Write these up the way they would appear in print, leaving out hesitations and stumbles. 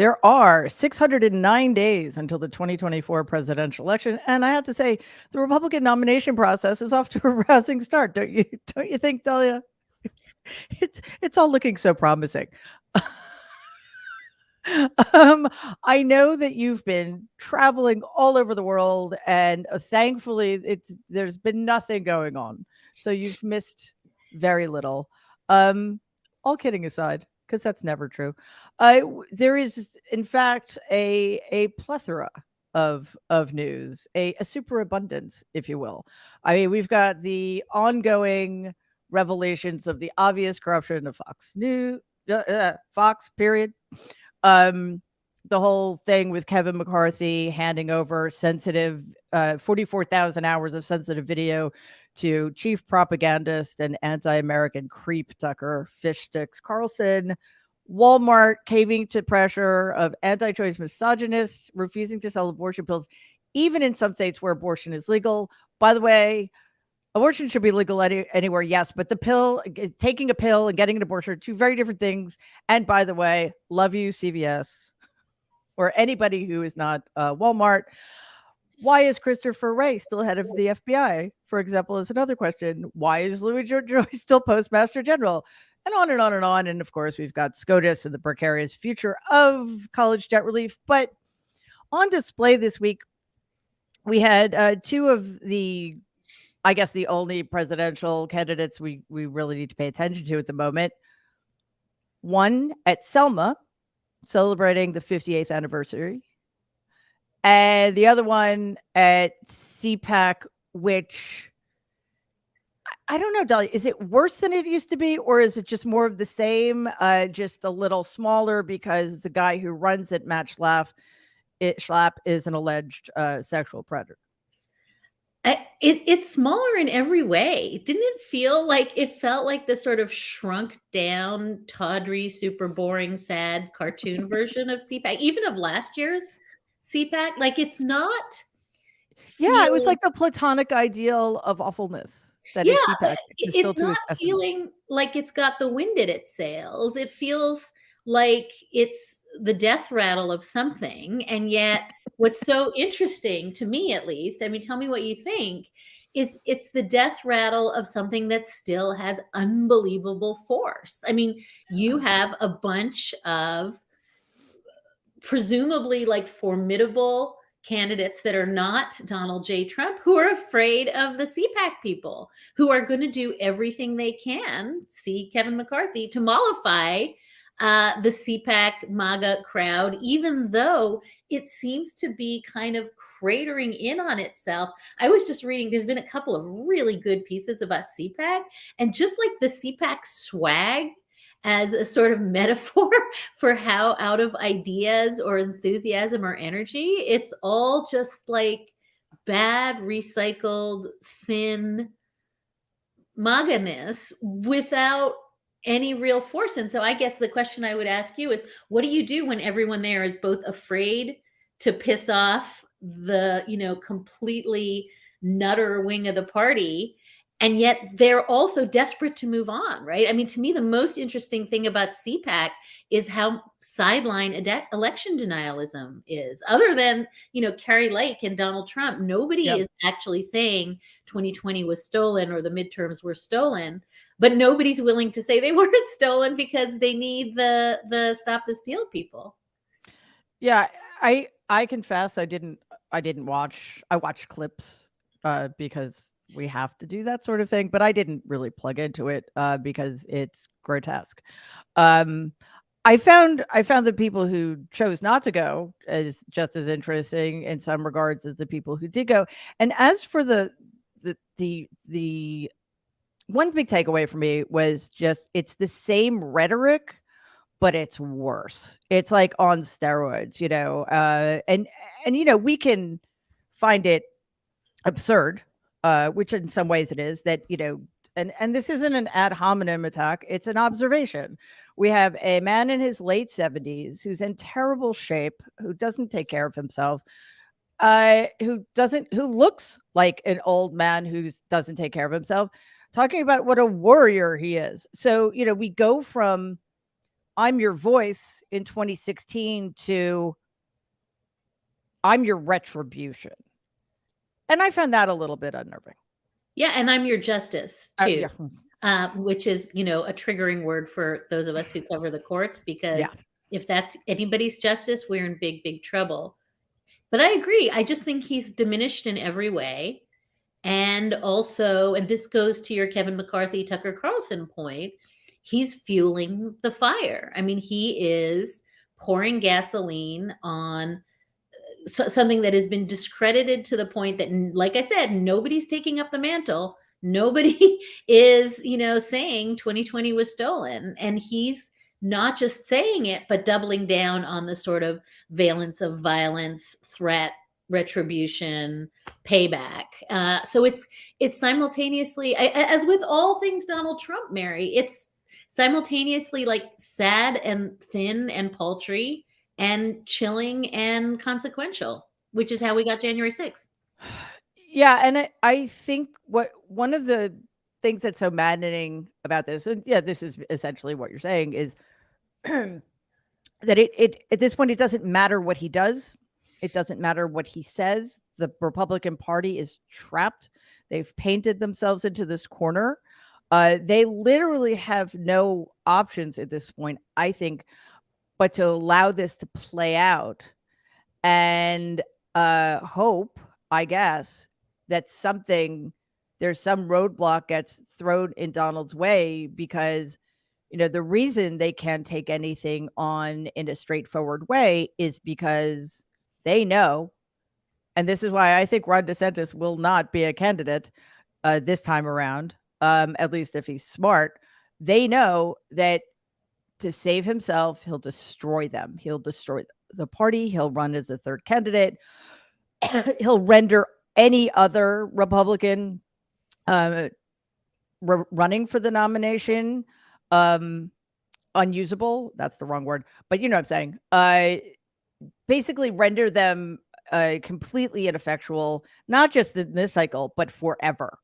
There are 609 days until the 2024 presidential election, and I have to say, the Republican nomination process is off to a rousing start. Don't you? Don't you think, Dahlia? It's all looking so promising. I know that you've been traveling all over the world, and thankfully, there's been nothing going on, so you've missed very little. All kidding aside, because that's never true. There is, in fact, a plethora of news, a superabundance, if you will. I mean, we've got the ongoing revelations of the obvious corruption of Fox News, Fox. Period. um the whole thing with Kevin McCarthy handing over sensitive 44,000 hours of sensitive video to chief propagandist and anti-American creep Tucker Fish Sticks Carlson, Walmart caving to pressure of anti-choice misogynists, refusing to sell abortion pills, even in some states where abortion is legal. By the way, abortion should be legal anywhere, yes, but the pill, taking a pill and getting an abortion are two very different things. And by the way, love you, CVS, or anybody who is not Walmart. Why is Christopher Wray still head of the FBI, for example, is another question. Why is Louis George Roy still Postmaster General? And on and on and on. And of course, we've got SCOTUS and the precarious future of college debt relief. But on display this week, we had two of the, I guess, the only presidential candidates we really need to pay attention to at the moment. One at Selma, celebrating the 58th anniversary, and the other one at CPAC, which I don't know, Dahlia, is it worse than it used to be, or is it just more of the same, just a little smaller because the guy who runs it, Matt Schlapp, is an alleged sexual predator? It's smaller in every way. Didn't it feel like it felt like the sort of shrunk down, tawdry, super boring, sad cartoon version of CPAC, even of last year's CPAC? Like it's not. Yeah, it was like the platonic ideal of awfulness that is CPAC. It's still It's too not accessible. feeling like it's got the wind at its sails. It feels like it's the death rattle of something. And yet, what's so interesting to me, at least, I mean, tell me what you think, is it's the death rattle of something that still has unbelievable force. I mean, you have a bunch of presumably like formidable candidates that are not Donald J. Trump, who are afraid of the CPAC people, who are going to do everything they can, see Kevin McCarthy, to mollify the CPAC MAGA crowd, even though it seems to be kind of cratering in on itself. I was just reading, there's been a couple of really good pieces about CPAC, and just like the CPAC swag as a sort of metaphor for how out of ideas or enthusiasm or energy, it's all just like bad, recycled, thin MAGA-ness without any real force. And so I guess the question I would ask you is, what do you do when everyone there is both afraid to piss off the, completely nutter wing of the party, and yet they're also desperate to move on, right? I mean, to me, the most interesting thing about CPAC is how sideline election denialism is. Other than, Carrie Lake and Donald Trump, nobody is actually saying 2020 was stolen or the midterms were stolen, but nobody's willing to say they weren't stolen because they need the Stop the Steal people. Yeah, I confess I didn't watch. I watched clips because we have to do that sort of thing, but I didn't really plug into it because it's grotesque. I found the people who chose not to go as just as interesting in some regards as the people who did go. And as for the one big takeaway for me was just it's the same rhetoric, but it's worse. It's like on steroids, and we can find it absurd, which in some ways it is, that, and this isn't an ad hominem attack, it's an observation. We have a man in his late 70s who's in terrible shape, who doesn't take care of himself, who looks like an old man who doesn't take care of himself, talking about what a warrior he is. So, we go from I'm your voice in 2016 to I'm your retribution. And I found that a little bit unnerving. Yeah, and I'm your justice too. Yeah. Which is, a triggering word for those of us who cover the courts, because if that's anybody's justice, we're in big, big trouble. But I agree. I just think he's diminished in every way. And also, and this goes to your Kevin McCarthy, Tucker Carlson point, he's fueling the fire. I mean, he is pouring gasoline on something that has been discredited to the point that, like I said, nobody's taking up the mantle. Nobody is, saying 2020 was stolen. And he's not just saying it, but doubling down on the sort of valence of violence, threat, retribution, payback. So it's simultaneously, as with all things Donald Trump, Mary, it's simultaneously like sad and thin and paltry and chilling and consequential, which is how we got January 6th. Yeah, and I think one of the things that's so maddening about this, and this is essentially what you're saying, is that it at this point, it doesn't matter what he does. It doesn't matter what he says. The Republican Party is trapped. They've painted themselves into this corner. They literally have no options at this point, I think, but to allow this to play out and hope, I guess, that there's some roadblock gets thrown in Donald's way, because the reason they can't take anything on in a straightforward way is because they know, and this is why I think Ron DeSantis will not be a candidate this time around, at least if he's smart. They know that to save himself, he'll destroy them. He'll destroy the party. He'll run as a third candidate. He'll render any other Republican running for the nomination unusable. That's the wrong word, but you know what I'm saying. Basically render them completely ineffectual, not just in this cycle, but forever.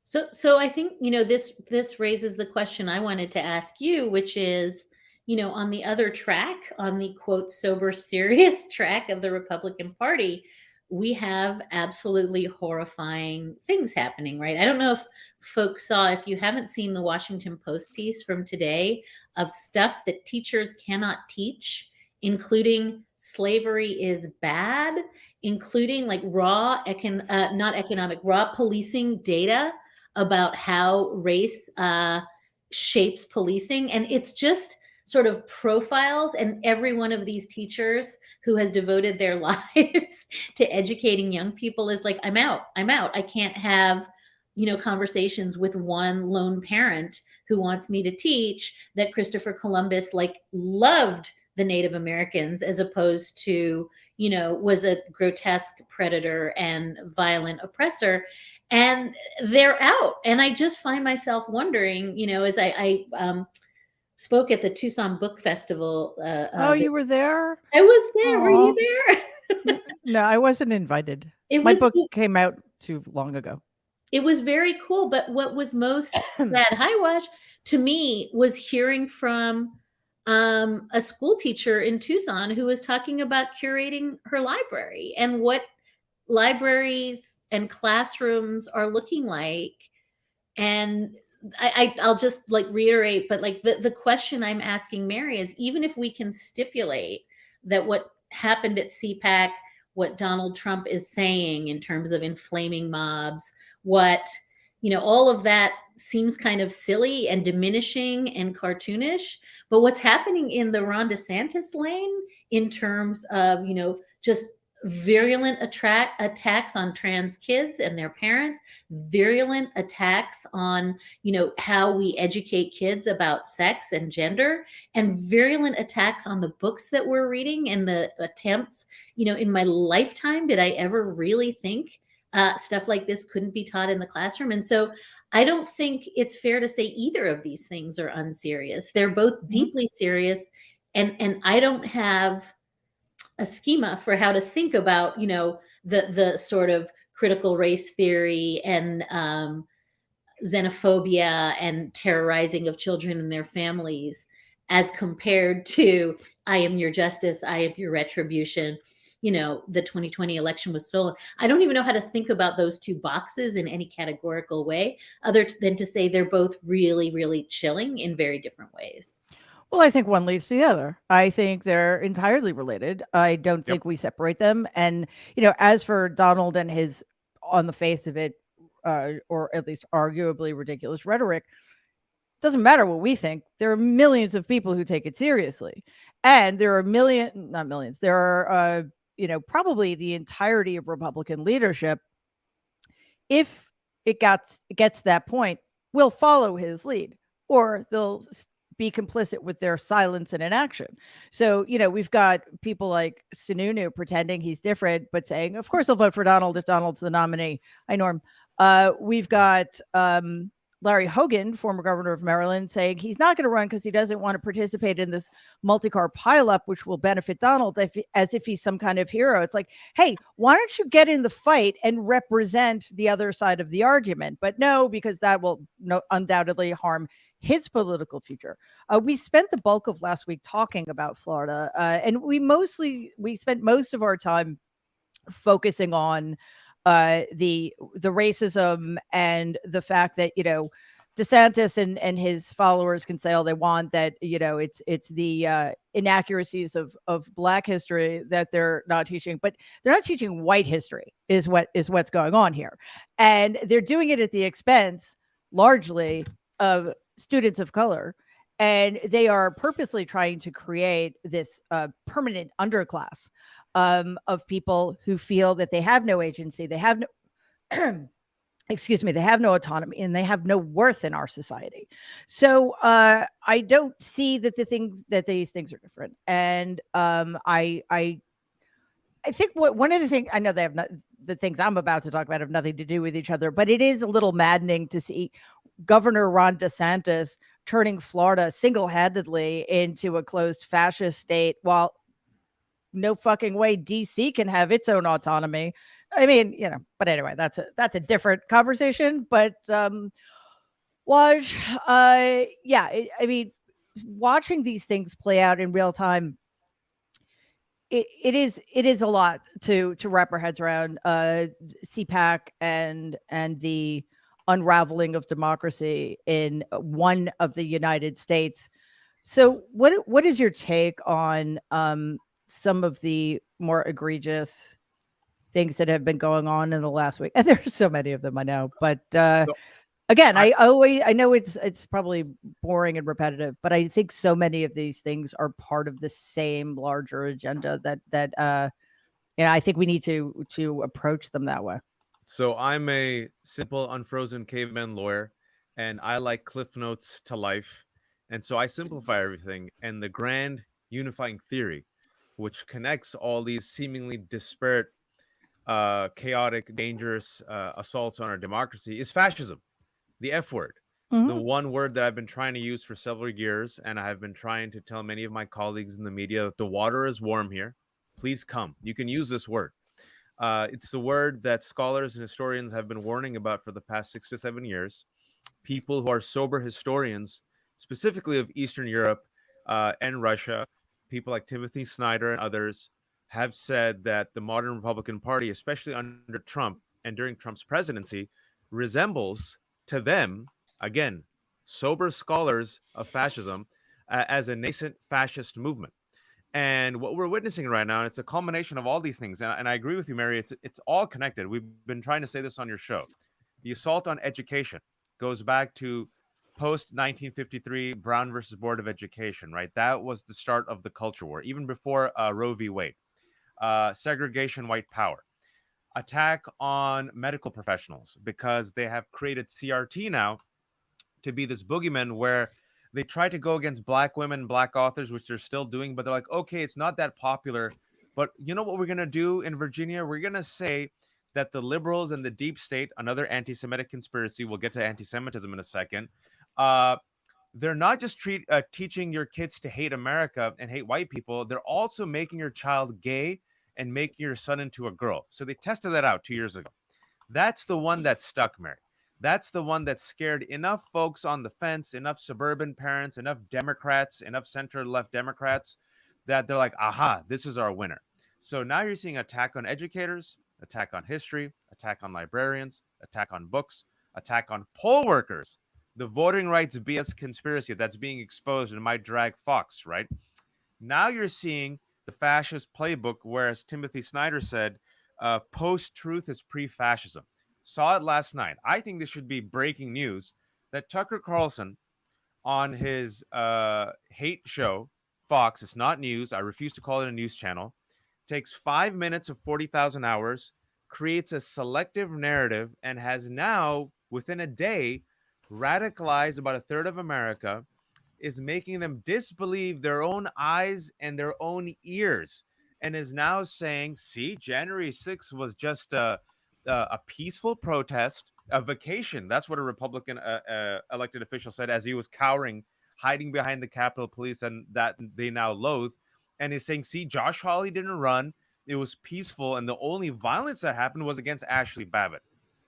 So I think, this raises the question I wanted to ask you, which is, on the other track, on the quote, sober, serious track of the Republican Party, we have absolutely horrifying things happening, right? I don't know if folks saw, if you haven't seen the Washington Post piece from today of stuff that teachers cannot teach, including slavery is bad, including like raw policing data about how race shapes policing. And it's just sort of profiles, and every one of these teachers who has devoted their lives to educating young people is like, I'm out. I can't have, conversations with one lone parent who wants me to teach that Christopher Columbus loved the Native Americans as opposed to, was a grotesque predator and violent oppressor. And they're out. And I just find myself wondering, as I spoke at the Tucson Book Festival. You were there? I was there. Aww. Were you there? No, I wasn't invited. My book came out too long ago. It was very cool. But what was most sad, hi, Wash, to me was hearing from a school teacher in Tucson who was talking about curating her library and what libraries and classrooms are looking like. And I'll just reiterate, but the question I'm asking Mary is, even if we can stipulate that what happened at CPAC, what Donald Trump is saying in terms of inflaming mobs, what, all of that seems kind of silly and diminishing and cartoonish, but what's happening in the Ron DeSantis lane in terms of, just virulent attacks on trans kids and their parents, virulent attacks on, how we educate kids about sex and gender, and virulent attacks on the books that we're reading and the attempts, in my lifetime, did I ever really think stuff like this couldn't be taught in the classroom? And so I don't think it's fair to say either of these things are unserious. They're both deeply serious. And I don't have a schema for how to think about, the sort of critical race theory and xenophobia and terrorizing of children and their families as compared to I am your justice, I am your retribution. The 2020 election was stolen. I don't even know how to think about those two boxes in any categorical way other than to say they're both really, really chilling in very different ways. Well, I think one leads to the other. I think they're entirely related. I don't think we separate them. And, as for Donald and his, on the face of it, or at least arguably ridiculous rhetoric, doesn't matter what we think. There are millions of people who take it seriously. And there are not millions, there are, probably the entirety of Republican leadership, if it gets to that point, will follow his lead, or they'll be complicit with their silence and inaction. So, we've got people like Sununu pretending he's different, but saying, of course, they'll vote for Donald if Donald's the nominee. Hi, Norm. We've got Larry Hogan, former governor of Maryland, saying he's not going to run because he doesn't want to participate in this multi-car pileup, which will benefit Donald, as if he's some kind of hero. It's like, hey, why don't you get in the fight and represent the other side of the argument? But no, because that will undoubtedly harm his political future. We spent the bulk of last week talking about Florida, and we spent most of our time focusing on the racism and the fact that DeSantis and his followers can say all they want, that it's the inaccuracies of Black history that they're not teaching, but they're not teaching white history is what's going on here, and they're doing it at the expense largely of students of color. And they are purposely trying to create this permanent underclass of people who feel that they have no agency, they have no, excuse me, they have no autonomy, and they have no worth in our society. So I don't see that these things are different. And I think one of the things, I know they have not, the things I'm about to talk about have nothing to do with each other, but it is a little maddening to see Governor Ron DeSantis turning Florida single-handedly into a closed fascist state, while no fucking way DC can have its own autonomy. I mean, but anyway, that's a different conversation. But Waj, I mean, watching these things play out in real time, it is a lot to wrap our heads around. CPAC and the unraveling of democracy in one of the United States. So what is your take on some of the more egregious things that have been going on in the last week? And there's so many of them, I know, but again, I know it's probably boring and repetitive, but I think so many of these things are part of the same larger agenda that I think we need to approach them that way. So I'm a simple, unfrozen caveman lawyer, and I like Cliff Notes to life. And so I simplify everything. And the grand unifying theory, which connects all these seemingly disparate, chaotic, dangerous assaults on our democracy, is fascism, the F word. Mm-hmm. The one word that I've been trying to use for several years, and I have been trying to tell many of my colleagues in the media that the water is warm here. Please come. You can use this word. It's the word that scholars and historians have been warning about for the past 6 to 7 years. People who are sober historians, specifically of Eastern Europe and Russia, people like Timothy Snyder and others, have said that the modern Republican Party, especially under Trump and during Trump's presidency, resembles to them, again, sober scholars of fascism, as a nascent fascist movement. And what we're witnessing right now, it's a culmination of all these things. And I agree with you, Mary. It's all connected. We've been trying to say this on your show. The assault on education goes back to post 1953 Brown versus Board of Education, right? That was the start of the culture war, even before Roe v. Wade. Segregation, white power. Attack on medical professionals because they have created CRT now to be this boogeyman where they try to go against Black women, Black authors, which they're still doing, but they're like, okay, it's not that popular. But you know what we're going to do in Virginia? We're going to say that the liberals and the deep state, another anti-Semitic conspiracy, we'll get to anti-Semitism in a second, they're not just teaching your kids to hate America and hate white people, they're also making your child gay and making your son into a girl. So they tested that out 2 years ago. That's the one that stuck, Mary. That's the one that scared enough folks on the fence, enough suburban parents, enough Democrats, enough center-left Democrats, that they're like, aha, this is our winner. So now you're seeing attack on educators, attack on history, attack on librarians, attack on books, attack on poll workers. The voting rights BS conspiracy that's being exposed in my drag Fox, right? Now you're seeing the fascist playbook, whereas Timothy Snyder said, post-truth is pre-fascism. Saw it last night. I think this should be breaking news that Tucker Carlson on his hate show, Fox, it's not news, I refuse to call it a news channel, takes 5 minutes of 40,000 hours, creates a selective narrative, and has now, within a day, radicalized about a third of America, is making them disbelieve their own eyes and their own ears, and is now saying, see, January 6th was just a peaceful protest, a vacation. That's what a Republican elected official said as he was cowering, hiding behind the Capitol Police, and that they now loathe. And he's saying, see, Josh Hawley didn't run. It was peaceful, and the only violence that happened was against Ashley Babbitt.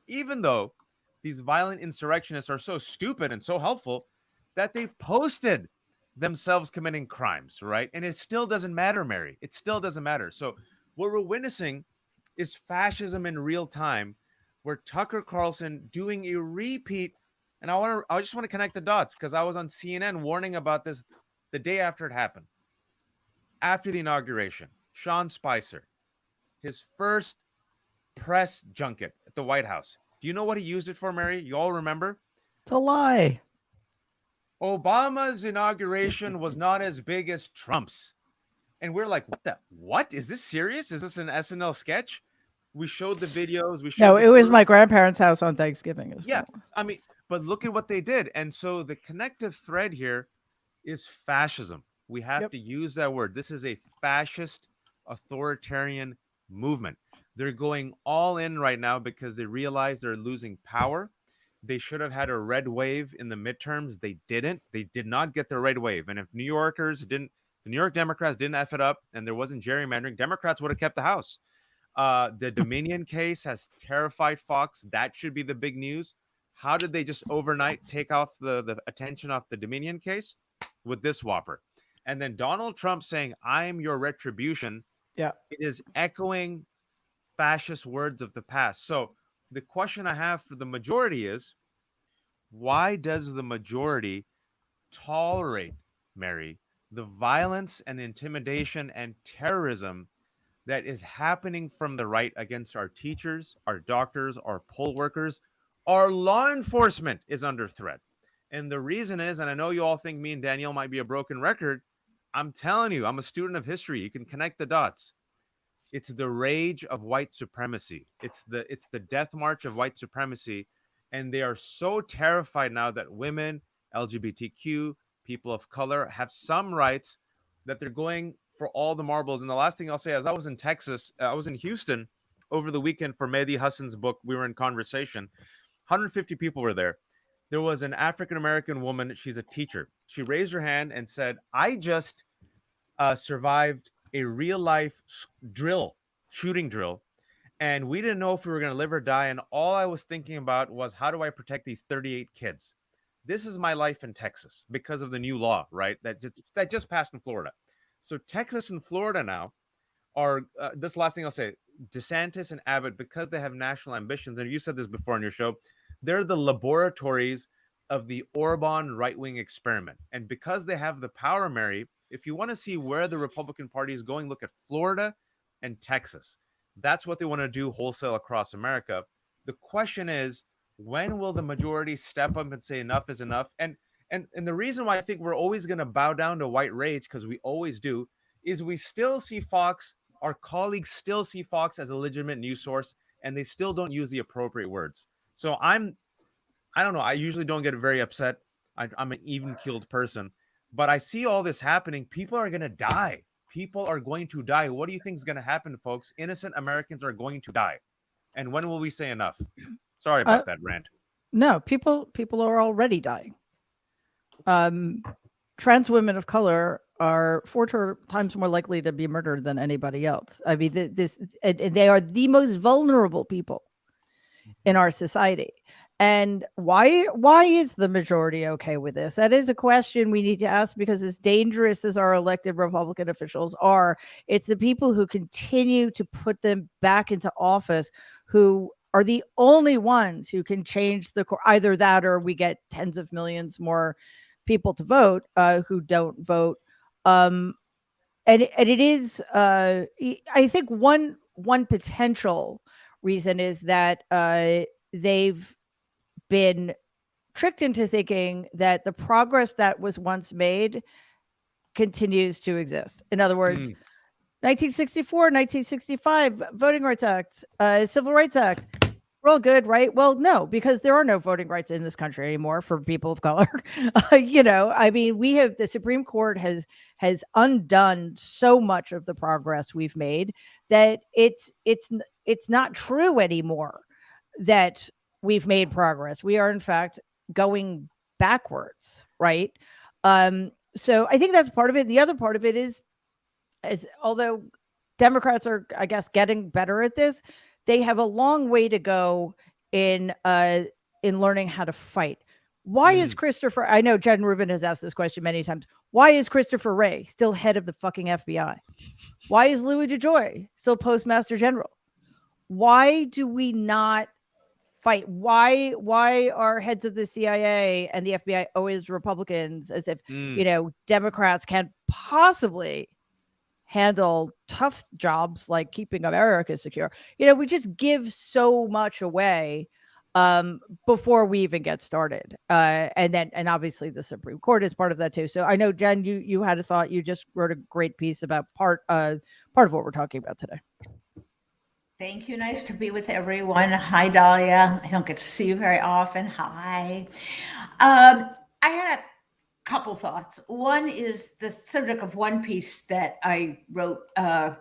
Even though these violent insurrectionists are so stupid and so helpful that they posted themselves committing crimes, right? And it still doesn't matter, Mary. It still doesn't matter. So what we're witnessing is fascism in real time, where Tucker Carlson doing a repeat. And I just want to connect the dots because I was on CNN warning about this the day after it happened. After the inauguration, Sean Spicer, his first press junket at the White House. Do you know what he used it for, Mary? You all remember? It's a lie. Obama's inauguration was not as big as Trump's. And we're like, what? Is this serious? Is this an SNL sketch? We showed the videos. No, it was my grandparents' house on Thanksgiving as well. Yeah, I mean, but look at what they did. And so the connective thread here is fascism. We have to use that word. This is a fascist authoritarian movement. They're going all in right now because they realize they're losing power. They should have had a red wave in the midterms. They didn't. They did not get the red wave. And if the New York Democrats didn't F it up and there wasn't gerrymandering, Democrats would have kept the House. The Dominion case has terrified Fox. That should be the big news. How did they just overnight take off the attention off the Dominion case? With this whopper. And then Donald Trump saying, I'm your retribution. Yeah. It is echoing fascist words of the past. So the question I have for the majority is, why does the majority tolerate, Mary, the violence and intimidation and terrorism that is happening from the right against our teachers, our doctors, our poll workers? Our law enforcement is under threat. And the reason is, and I know you all think me and Danielle might be a broken record, I'm telling you, I'm a student of history. You can connect the dots. It's the rage of white supremacy. It's the death march of white supremacy. And they are so terrified now that women, LGBTQ, people of color have some rights, that they're going for all the marbles. And the last thing I'll say is, I was in Texas, I was in Houston over the weekend for Mehdi Hassan's book. We were in conversation. 150 people were there. There was an African-American woman. She's a teacher. She raised her hand and said, I just survived a real-life shooting drill, and we didn't know if we were going to live or die. And all I was thinking about was, how do I protect these 38 kids? This is my life in Texas because of the new law, right? That just passed in Florida. So Texas and Florida now are, this last thing I'll say, DeSantis and Abbott, because they have national ambitions, and you said this before on your show, they're the laboratories of the Orban right-wing experiment. And because they have the power, Mary, if you want to see where the Republican Party is going, look at Florida and Texas. That's what they want to do wholesale across America. The question is, when will the majority step up and say enough is enough? And the reason why I think we're always going to bow down to white rage, because we always do, is we still see Fox, our colleagues still see Fox as a legitimate news source, and they still don't use the appropriate words. So I don't know. I usually don't get very upset. I'm an even-keeled person, but I see all this happening. People are going to die. People are going to die. What do you think is going to happen, folks? Innocent Americans are going to die. And when will we say enough? Sorry about that rant. No, people are already dying. Trans women of color are 4 times more likely to be murdered than anybody else. I mean, and they are the most vulnerable people in our society. And why is the majority okay with this? That is a question we need to ask, because as dangerous as our elected Republican officials are, it's the people who continue to put them back into office who are the only ones who can change the either that, or we get tens of millions more people to vote who don't vote. And it is I think one potential reason is that they've been tricked into thinking that the progress that was once made continues to exist. In other words, 1964, 1965, Voting Rights Act, Civil Rights Act, we're all good, right? Well, no, because there are no voting rights in this country anymore for people of color. I mean, the Supreme Court has undone so much of the progress we've made that it's not true anymore that we've made progress. We are in fact going backwards, right? So I think that's part of it. The other part of it is although Democrats are, I guess, getting better at this, they have a long way to go in learning how to fight. Why is Christopher? I know Jen Rubin has asked this question many times. Why is Christopher Wray still head of the fucking FBI? Why is Louis DeJoy still Postmaster General? Why do we not fight? Why are heads of the CIA and the FBI always Republicans, as if Democrats can't possibly handle tough jobs like keeping America secure? We just give so much away before we even get started. And obviously the Supreme Court is part of that too. So I know, Jen, you had a thought. You just wrote a great piece about part of what we're talking about today. Thank you. Nice to be with everyone. Hi, Dahlia. I don't get to see you very often. Hi. I had a couple thoughts. One is the subject of one piece that I wrote, I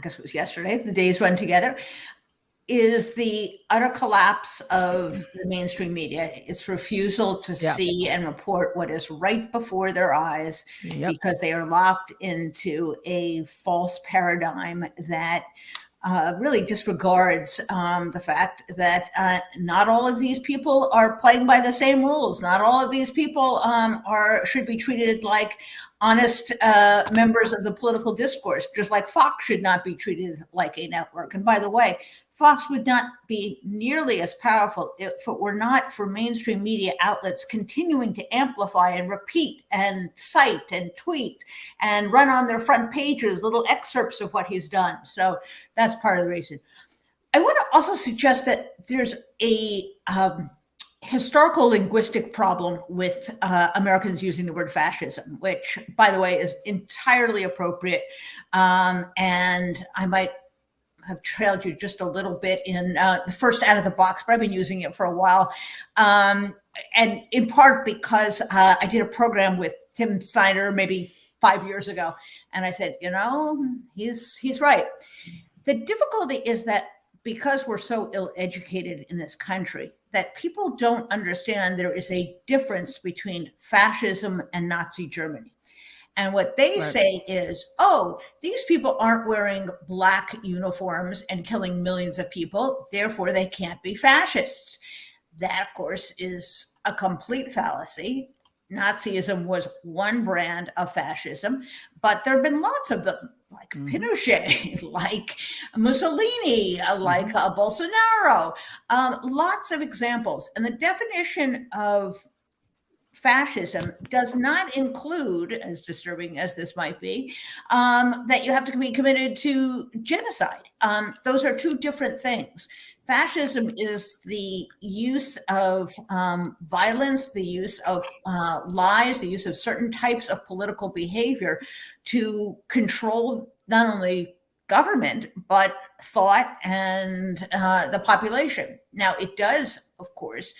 guess it was yesterday, The Days Run Together, is the utter collapse of the mainstream media. Its refusal to see and report what is right before their eyes, because they are locked into a false paradigm that really disregards the fact that not all of these people are playing by the same rules. Not all of these people should be treated like honest members of the political discourse, just like Fox should not be treated like a network. And by the way, Fox would not be nearly as powerful if it were not for mainstream media outlets continuing to amplify and repeat and cite and tweet and run on their front pages little excerpts of what he's done. So that's part of the reason. I want to also suggest that there's a historical linguistic problem with Americans using the word fascism, which, by the way, is entirely appropriate. And I might have trailed you just a little bit in the first out of the box, but I've been using it for a while. And in part because I did a program with Tim Snyder maybe 5 years ago. And I said, he's right. The difficulty is that because we're so ill-educated in this country, that people don't understand there is a difference between fascism and Nazi Germany. And what they say is, these people aren't wearing black uniforms and killing millions of people, therefore they can't be fascists. That, of course, is a complete fallacy. Nazism was one brand of fascism, but there have been lots of them, like Pinochet, like Mussolini, like Bolsonaro, lots of examples. And the definition of fascism does not include, as disturbing as this might be, that you have to be committed to genocide. Those are two different things. Fascism is the use of violence, the use of lies, the use of certain types of political behavior to control not only government, but thought and the population. Now, it does, of course,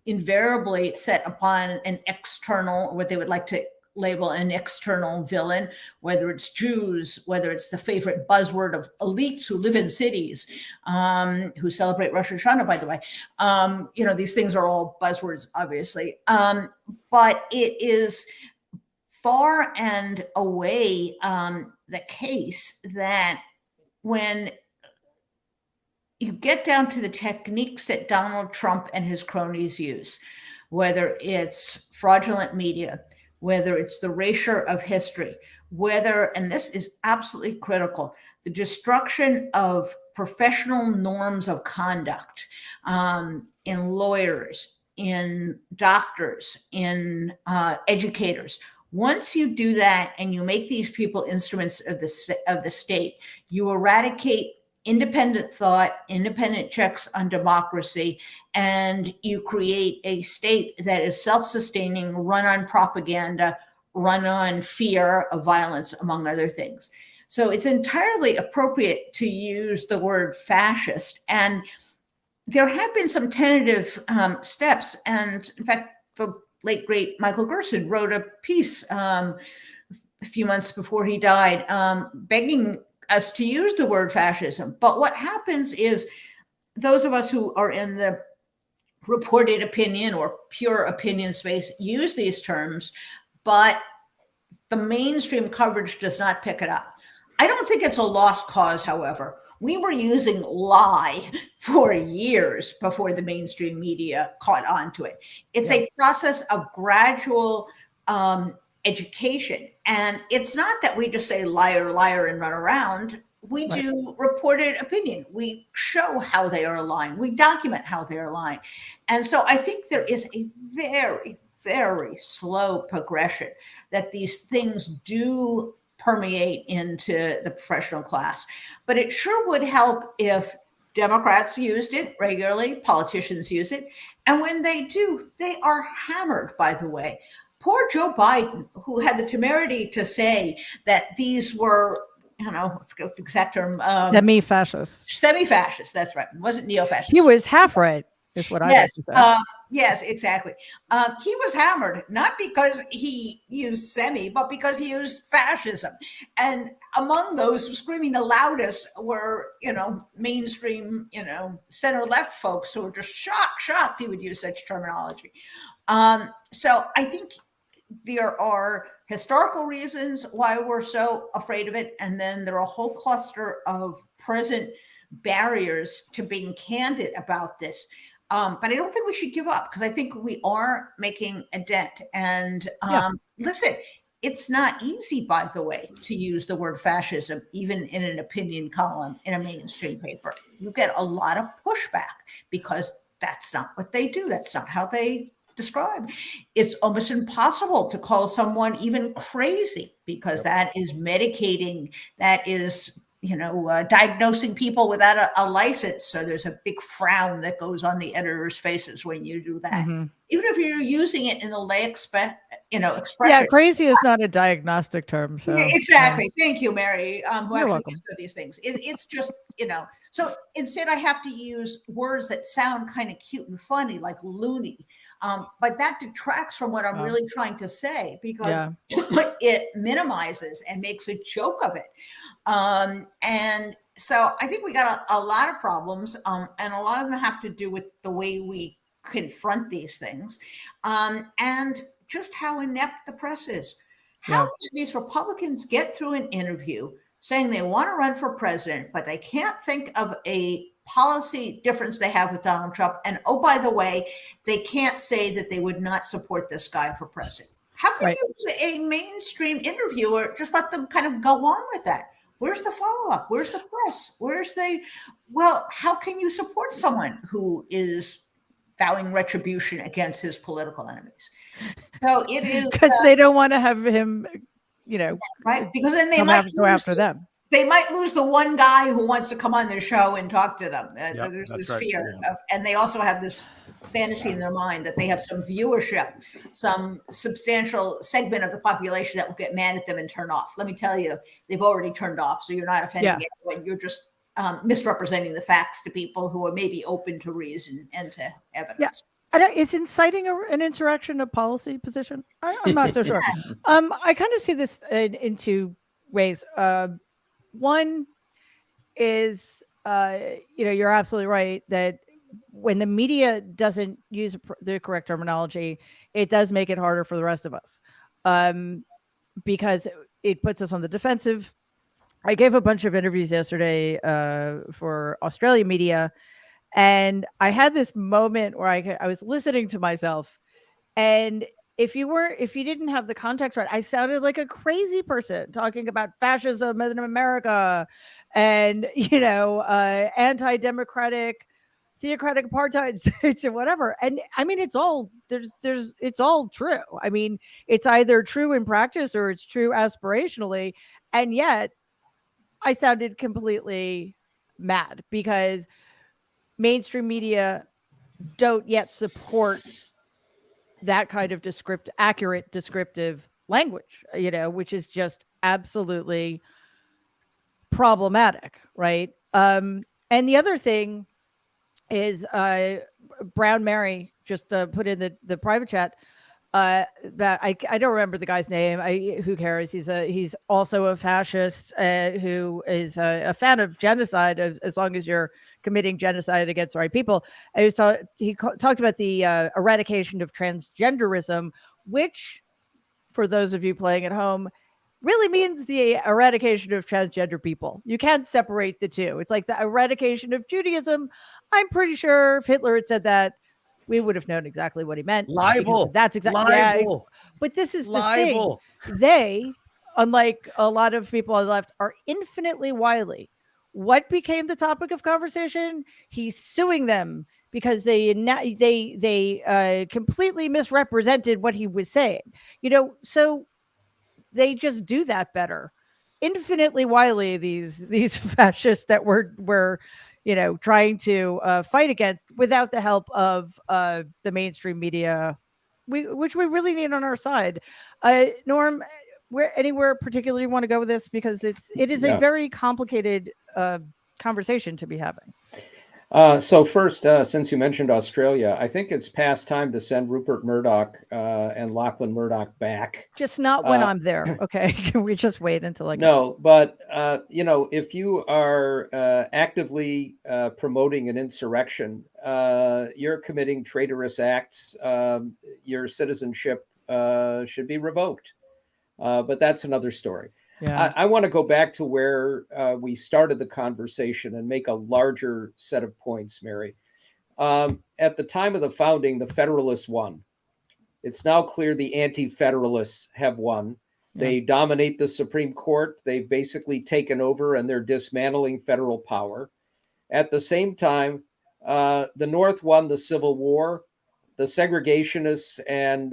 invariably set upon an external, what they would like to label an external villain, whether it's Jews, whether it's the favorite buzzword of elites who live in cities, who celebrate Rosh Hashanah, by the way. These things are all buzzwords, obviously. But it is far and away the case that when you get down to the techniques that Donald Trump and his cronies use, whether it's fraudulent media, whether it's the erasure of history, whether, and this is absolutely critical, the destruction of professional norms of conduct in lawyers, in doctors, in educators. Once you do that and you make these people instruments of the state, you eradicate independent thought, independent checks on democracy, and you create a state that is self-sustaining, run on propaganda, run on fear of violence, among other things. So it's entirely appropriate to use the word fascist. And there have been some tentative steps. And in fact, the late, great Michael Gerson wrote a piece a few months before he died, begging us to use the word fascism. But what happens is those of us who are in the reported opinion or pure opinion space use these terms, but the mainstream coverage does not pick it up. I don't think it's a lost cause, however. We were using lie for years before the mainstream media caught on to it. It's a process of gradual education. And it's not that we just say liar, liar, and run around. We do reported opinion. We show how they are lying. We document how they are lying. And so I think there is a very, very slow progression that these things do permeate into the professional class. But it sure would help if Democrats used it regularly, politicians use it. And when they do, they are hammered, by the way. Poor Joe Biden, who had the temerity to say that these were, I forget the exact term. Semi-fascist. Semi-fascist, that's right. It wasn't neo-fascist. He was half right, is what I yes, said. Yes, exactly. He was hammered, not because he used semi, but because he used fascism. And among those screaming the loudest were, mainstream, center-left folks who were just shocked he would use such terminology. So I think there are historical reasons why we're so afraid of it. And then there are a whole cluster of present barriers to being candid about this. But I don't think we should give up, because I think we are making a dent. And listen, it's not easy, by the way, to use the word fascism, even in an opinion column in a mainstream paper. You get a lot of pushback because that's not what they do. That's not how they describe. It's almost impossible to call someone even crazy, because that is medicating, that is diagnosing people without a license. So there's a big frown that goes on the editors' faces when you do that. Mm-hmm. Even if you're using it in the lay expression. Yeah, crazy is not a diagnostic term. So exactly. Thank you, Mary, who actually used these things. It's just, so instead I have to use words that sound kind of cute and funny, like loony. But that detracts from what I'm really trying to say, because it minimizes and makes a joke of it. And so I think we got a lot of problems, and a lot of them have to do with the way we confront these things, and just how inept the press is. How do these Republicans get through an interview saying they want to run for president, but they can't think of a policy difference they have with Donald Trump? And oh, by the way, they can't say that they would not support this guy for president. How can you, as a mainstream interviewer, just let them kind of go on with that? Where's the follow-up? Where's the press? How can you support someone who is vowing retribution against his political enemies? So it is because they don't want to have him, right? Because then they might go after them. They might lose the one guy who wants to come on their show and talk to them. There's this fear of, and they also have this fantasy in their mind that they have some viewership, some substantial segment of the population that will get mad at them and turn off. Let me tell you, they've already turned off. So you're not offending anyone. You're just misrepresenting the facts to people who are maybe open to reason and to evidence. Is inciting an insurrection a policy position? I'm not so sure. I kind of see this in two ways. One is, you're absolutely right that when the media doesn't use the correct terminology, it does make it harder for the rest of us, because it puts us on the defensive. I gave a bunch of interviews yesterday for Australian media, and I had this moment where I was listening to myself, and if you didn't have the context right, I sounded like a crazy person talking about fascism in America, and anti-democratic, theocratic apartheid states and whatever. And I mean, it's all it's all true. I mean, it's either true in practice or it's true aspirationally, and yet I sounded completely mad because mainstream media don't yet support that kind of accurate descriptive language, which is just absolutely problematic, right? And the other thing is Brown Mary just put in the private chat that I don't remember the guy's name. Who cares? He's also a fascist who is a fan of genocide as long as you're committing genocide against the right people. He talked about the eradication of transgenderism, which, for those of you playing at home, really means the eradication of transgender people. You can't separate the two. It's like the eradication of Judaism. I'm pretty sure if Hitler had said that, we would have known exactly what he meant. Libel. That's exactly. Yeah, but this is libel. The thing. They, unlike a lot of people on the left, are infinitely wily. What became the topic of conversation? He's suing them because they completely misrepresented what he was saying. So they just do that better. Infinitely wily, these fascists that we're trying to fight against without the help of the mainstream media, which we really need on our side. Norm, anywhere particularly you want to go with this, because it is a very complicated conversation to be having. So first, since you mentioned Australia, I think it's past time to send Rupert Murdoch and Lachlan Murdoch back. Just not when I'm there. Okay, can we just wait until I No, but if you are actively promoting an insurrection, you're committing traitorous acts. Your citizenship should be revoked. But that's another story. Yeah. I want to go back to where we started the conversation and make a larger set of points, Mary. At the time of the founding, the Federalists won. It's now clear the anti-federalists have won. Yeah. They dominate the Supreme Court. They've basically taken over and they're dismantling federal power. At the same time, the North won the Civil War. The segregationists and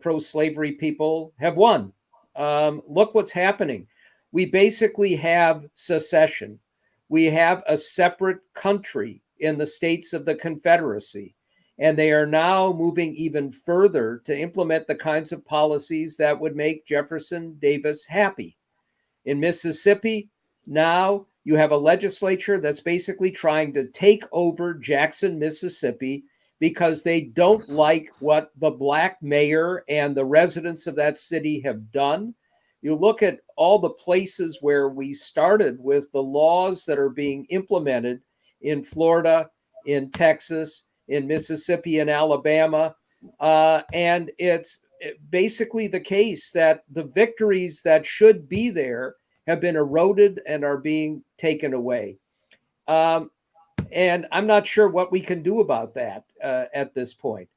pro-slavery people have won. Look what's happening. We basically have secession. We have a separate country in the states of the Confederacy, and they are now moving even further to implement the kinds of policies that would make Jefferson Davis happy. In Mississippi, now you have a legislature that's basically trying to take over Jackson, Mississippi, because they don't like what the Black mayor and the residents of that city have done. You look at all the places where we started with the laws that are being implemented in Florida, in Texas, in Mississippi and Alabama. And it's basically the case that the victories that should be there have been eroded and are being taken away. And I'm not sure what we can do about that at this point.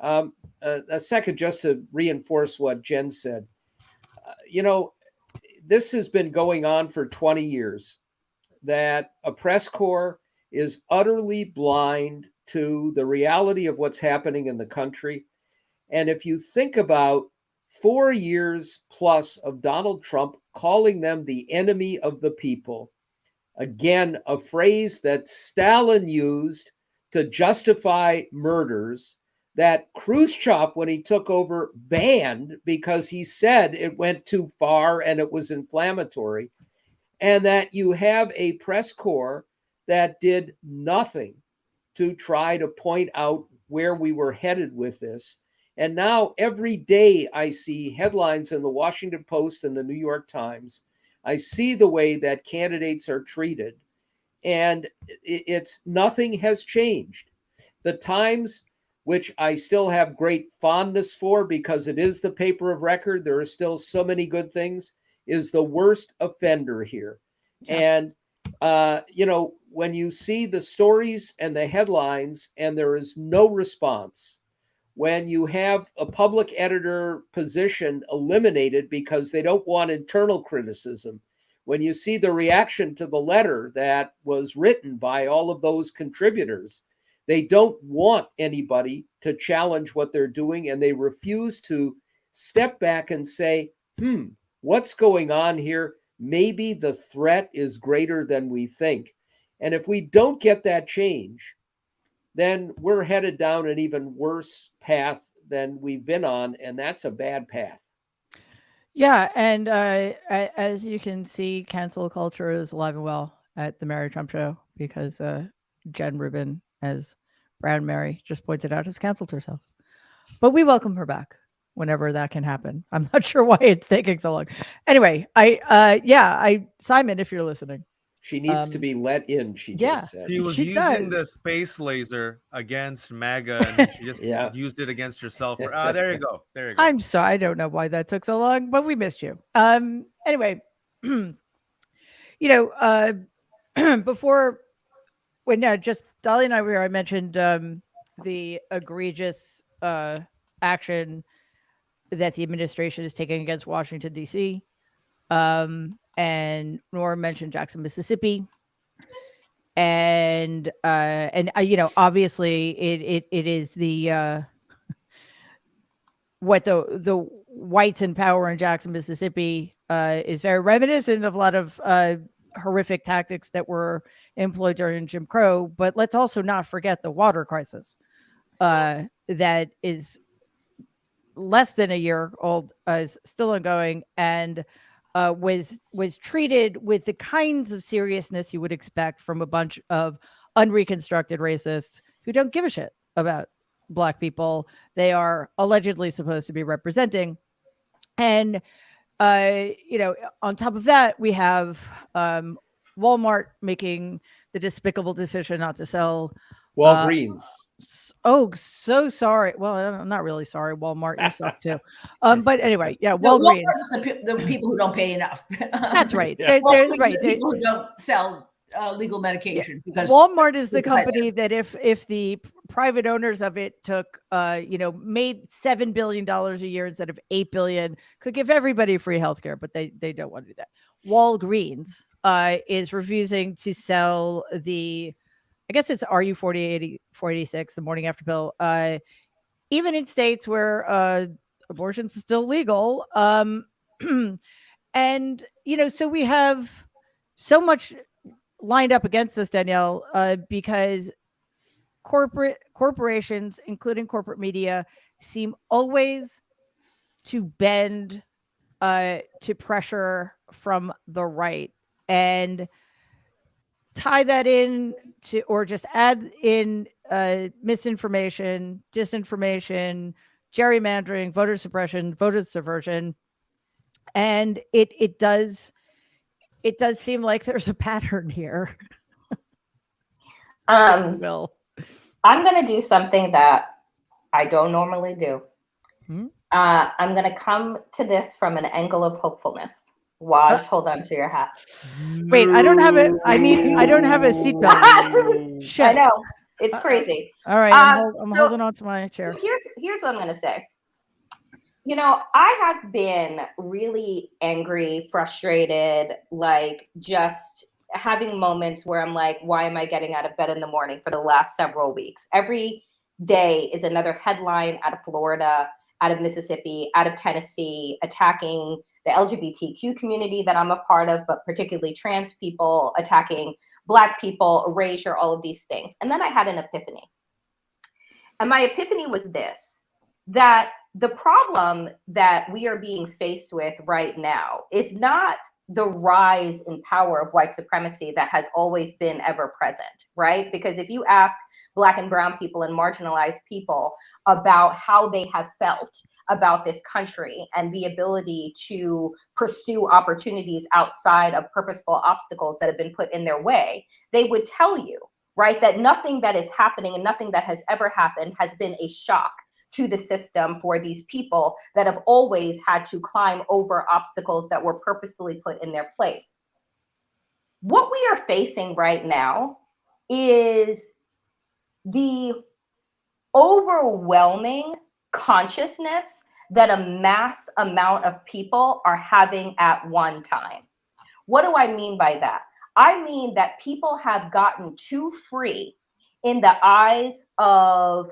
A second, just to reinforce what Jen said. This has been going on for 20 years, that a press corps is utterly blind to the reality of what's happening in the country. And if you think about 4 years plus of Donald Trump calling them the enemy of the people, again, a phrase that Stalin used to justify murders, that Khrushchev, when he took over, banned because he said it went too far and it was inflammatory, and that you have a press corps that did nothing to try to point out where we were headed with this. And now every day I see headlines in the Washington Post and the New York Times. I see the way that candidates are treated, and it's nothing has changed. The Times, which I still have great fondness for because it is the paper of record, there are still so many good things, is the worst offender here. And, when you see the stories and the headlines and there is no response, when you have a public editor position eliminated because they don't want internal criticism, when you see the reaction to the letter that was written by all of those contributors, they don't want anybody to challenge what they're doing, and they refuse to step back and say, what's going on here? Maybe the threat is greater than we think. And if we don't get that change, then we're headed down an even worse path than we've been on, and that's a bad path. Yeah, and as you can see, cancel culture is alive and well at the Mary Trump show because Jen Rubin, as Brown Mary just pointed out, has canceled herself. But we welcome her back whenever that can happen. I'm not sure why it's taking so long. Anyway, Simon, if you're listening. She needs to be let in, she just said. She was using the space laser against MAGA, and then she just used it against herself. There you go. There you go. I'm sorry. I don't know why that took so long, but we missed you. Anyway, before, just Dahlia and I were here, I mentioned the egregious action that the administration is taking against Washington, D.C., and Nora mentioned Jackson, Mississippi, and obviously it is the what the whites in power in Jackson, Mississippi is very reminiscent of a lot of horrific tactics that were employed during Jim Crow. But let's also not forget the water crisis that is less than a year old, is still ongoing, and was treated with the kinds of seriousness you would expect from a bunch of unreconstructed racists who don't give a shit about Black people they are allegedly supposed to be representing. And on top of that, we have Walmart making the despicable decision not to sell Walgreens. So sorry. Well, I'm not really sorry. Walmart, you suck too. But anyway, Walgreens. The people who don't pay enough. That's right. There's people who don't sell legal medication because Walmart is the company that if the private owners of it took made $7 billion a year instead of $8 billion, could give everybody free healthcare, but they don't want to do that. Walgreens is refusing to sell I guess it's RU 486, the morning after pill, even in states where abortion is still legal. And, so we have so much lined up against this, Danielle, because corporations, including corporate media, seem always to bend to pressure from the right and tie that in to, or just add in misinformation, disinformation, gerrymandering, voter suppression, voter subversion. And it does seem like there's a pattern here. I'm going to do something that I don't normally do. I'm going to come to this from an angle of hopefulness. Waj, hold on to your hat. Wait, I don't have it. I don't have a seatbelt. Shit. I know. It's crazy. All right. I'm holding on to my chair. Here's what I'm going to say. I have been really angry, frustrated, like just having moments where I'm like, why am I getting out of bed in the morning for the last several weeks? Every day is another headline out of Florida, out of Mississippi, out of Tennessee, attacking the LGBTQ community that I'm a part of, but particularly trans people, attacking Black people, erasure, all of these things. And then I had an epiphany. And my epiphany was this, that the problem that we are being faced with right now is not the rise in power of white supremacy that has always been ever present, right? Because if you ask Black and brown people and marginalized people about how they have felt about this country and the ability to pursue opportunities outside of purposeful obstacles that have been put in their way, they would tell you, right, that nothing that is happening and nothing that has ever happened has been a shock to the system for these people that have always had to climb over obstacles that were purposefully put in their place. what we are facing right now is the overwhelming consciousness that a mass amount of people are having at one time. What do I mean by that? I mean that people have gotten too free in the eyes of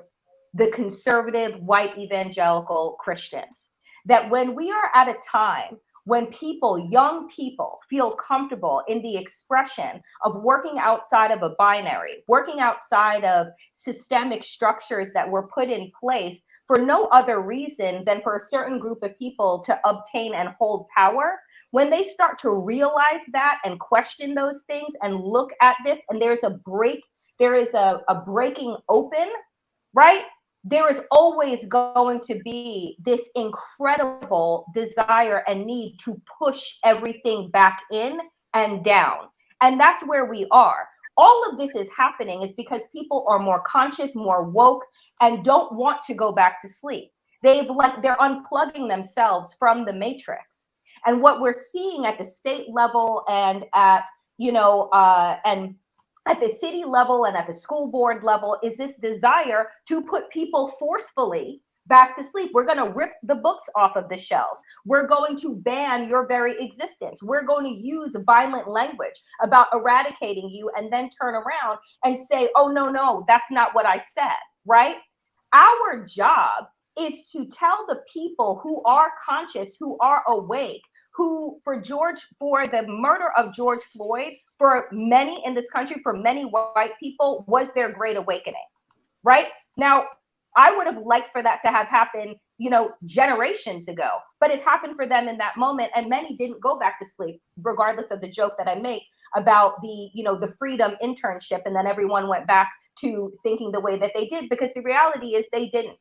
the conservative white evangelical Christians. That when we are at a time when people, young people, feel comfortable in the expression of working outside of a binary, working outside of systemic structures that were put in place for no other reason than for a certain group of people to obtain and hold power, when they start to realize that and question those things and look at this, and there is a breaking open, right? There is always going to be this incredible desire and need to push everything back in and down. And that's where we are. All of this is happening is because people are more conscious, more woke, and don't want to go back to sleep. They're unplugging themselves from the matrix. And what we're seeing at the state level and at, and at the city level and at the school board level is this desire to put people forcefully back to sleep. We're going to rip the books off of the shelves. We're going to ban your very existence. We're going to use violent language about eradicating you and then turn around and say, oh, no, that's not what I said, right? Our job is to tell the people who are conscious, who are awake, who for the murder of George Floyd, for many in this country, for many white people, was their great awakening, right? Now, I would have liked for that to have happened, generations ago, but it happened for them in that moment. And many didn't go back to sleep, regardless of the joke that I make about the freedom internship. And then everyone went back to thinking the way that they did, because the reality is they didn't,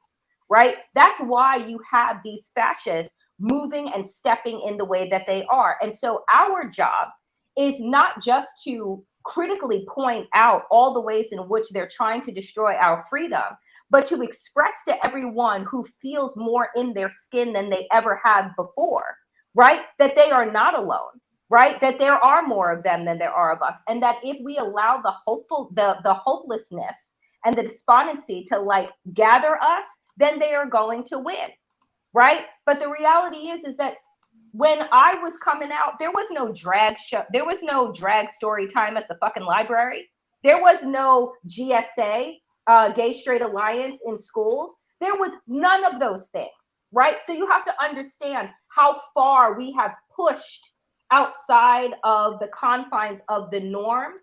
right? That's why you have these fascists moving and stepping in the way that they are. And so our job is not just to critically point out all the ways in which they're trying to destroy our freedom, but to express to everyone who feels more in their skin than they ever have before, right? That they are not alone, right? That there are more of them than there are of us. And that if we allow the hopelessness and the despondency to gather us, then they are going to win. Right? But the reality is that when I was coming out, there was no drag show. There was no drag story time at the fucking library. There was no GSA, Gay Straight Alliance in schools. There was none of those things, right? So you have to understand how far we have pushed outside of the confines of the norm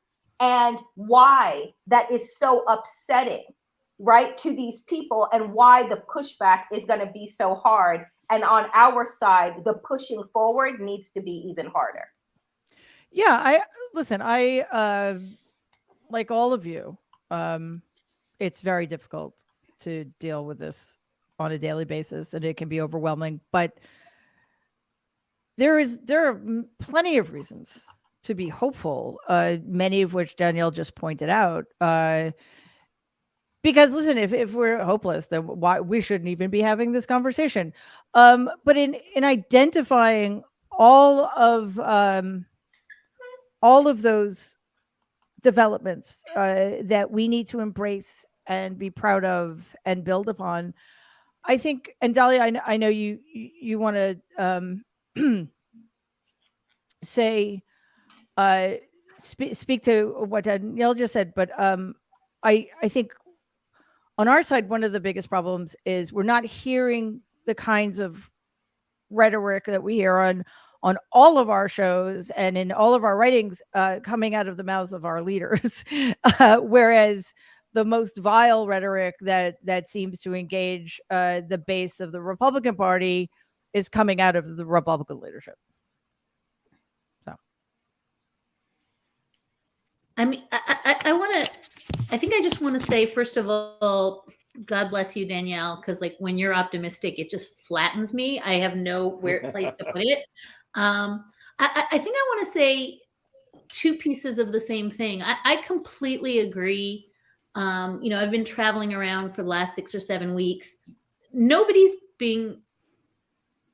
and why that is so upsetting, right, to these people, and why the pushback is going to be so hard. And on our side, the pushing forward needs to be even harder. Yeah, I like all of you, it's very difficult to deal with this on a daily basis, and it can be overwhelming, but there are plenty of reasons to be hopeful, many of which Danielle just pointed out. Because listen, if we're hopeless, then why we shouldn't even be having this conversation. But in identifying all of those developments that we need to embrace and be proud of and build upon, I think, and Dahlia, I know you want to say speak to what Danielle just said, but I think on our side, one of the biggest problems is we're not hearing the kinds of rhetoric that we hear on all of our shows and in all of our writings coming out of the mouths of our leaders, whereas the most vile rhetoric that seems to engage the base of the Republican Party is coming out of the Republican leadership. So, I mean, I think I just want to say, first of all, God bless you, Danielle, because when you're optimistic, it just flattens me. I have no place to put it. I think I want to say two pieces of the same thing. I completely agree. I've been traveling around for the last 6 or 7 weeks. Nobody's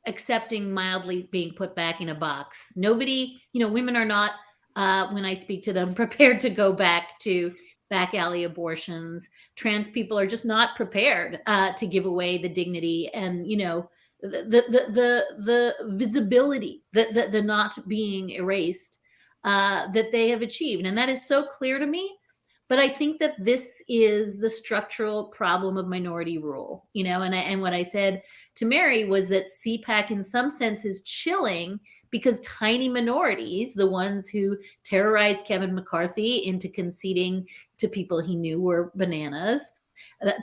accepting mildly being put back in a box. Nobody, women are not when I speak to them, prepared to go back to back alley abortions. Trans people are just not prepared to give away the dignity and, you know, the visibility, the not being erased that they have achieved. And that is so clear to me. But I think that this is the structural problem of minority rule, you know, and what I said to Mary was that CPAC in some sense is chilling because tiny minorities, the ones who terrorized Kevin McCarthy into conceding to people he knew were bananas,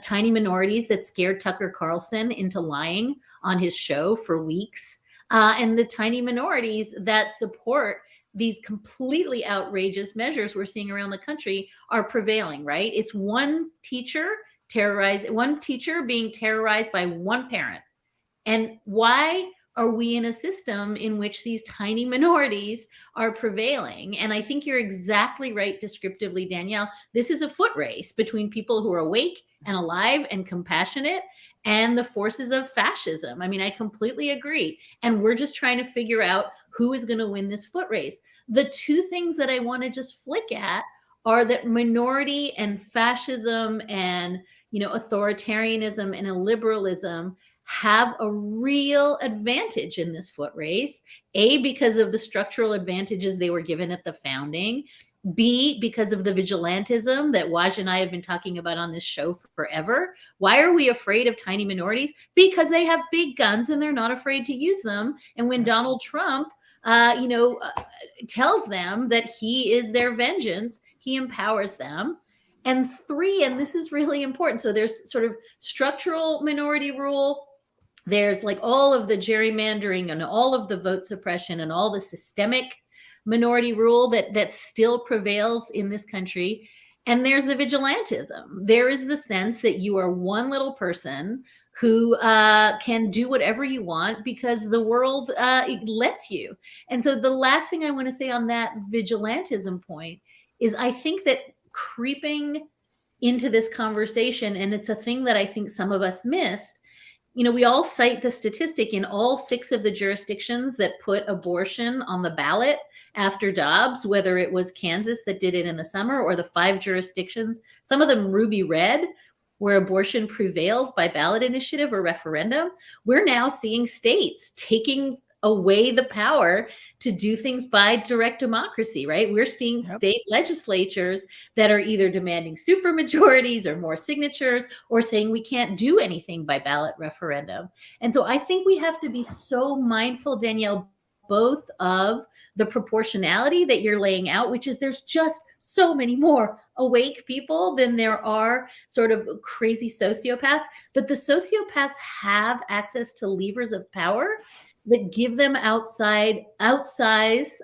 tiny minorities that scared Tucker Carlson into lying on his show for weeks, and the tiny minorities that support these completely outrageous measures we're seeing around the country are prevailing, right? It's one teacher being terrorized by one parent. And why are we in a system in which these tiny minorities are prevailing? And I think you're exactly right descriptively, Danielle. This is a foot race between people who are awake and alive and compassionate and the forces of fascism. I mean, I completely agree. And we're just trying to figure out who is going to win this foot race. The two things that I want to just flick at are that minority and fascism and, you know, authoritarianism and illiberalism have a real advantage in this foot race. A, because of the structural advantages they were given at the founding. B, because of the vigilantism that Waj and I have been talking about on this show forever. Why are we afraid of tiny minorities? Because they have big guns and they're not afraid to use them. And when Donald Trump, tells them that he is their vengeance, he empowers them. And three, and this is really important. So there's sort of structural minority rule. There's like all of the gerrymandering and all of the vote suppression and all the systemic minority rule that still prevails in this country. And there's the vigilantism. There is the sense that you are one little person who can do whatever you want because the world lets you. And so the last thing I want to say on that vigilantism point is I think that creeping into this conversation, and it's a thing that I think some of us missed, you know, we all cite the statistic in all 6 of the jurisdictions that put abortion on the ballot after Dobbs, whether it was Kansas that did it in the summer or the 5 jurisdictions, some of them ruby red, where abortion prevails by ballot initiative or referendum. We're now seeing states taking away the power to do things by direct democracy, right? We're seeing state legislatures that are either demanding supermajorities or more signatures or saying we can't do anything by ballot referendum. And so I think we have to be so mindful, Danielle, both of the proportionality that you're laying out, which is there's just so many more awake people than there are sort of crazy sociopaths, but the sociopaths have access to levers of power that give them outsized,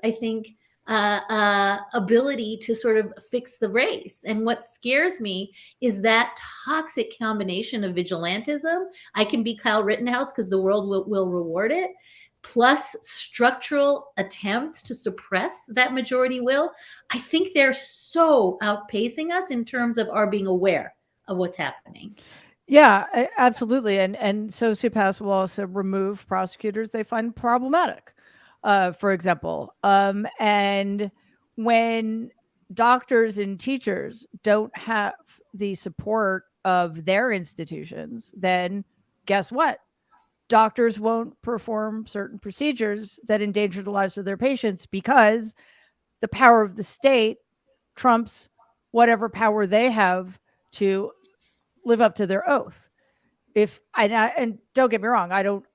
I think, ability to sort of fix the race. And what scares me is that toxic combination of vigilantism. I can be Kyle Rittenhouse because the world will reward it, plus structural attempts to suppress that majority will. I think they're so outpacing us in terms of our being aware of what's happening. Yeah, absolutely. And sociopaths will also remove prosecutors they find problematic, for example. And when doctors and teachers don't have the support of their institutions, then guess what? Doctors won't perform certain procedures that endanger the lives of their patients because the power of the state trumps whatever power they have to live up to their oath. And don't get me wrong, I don't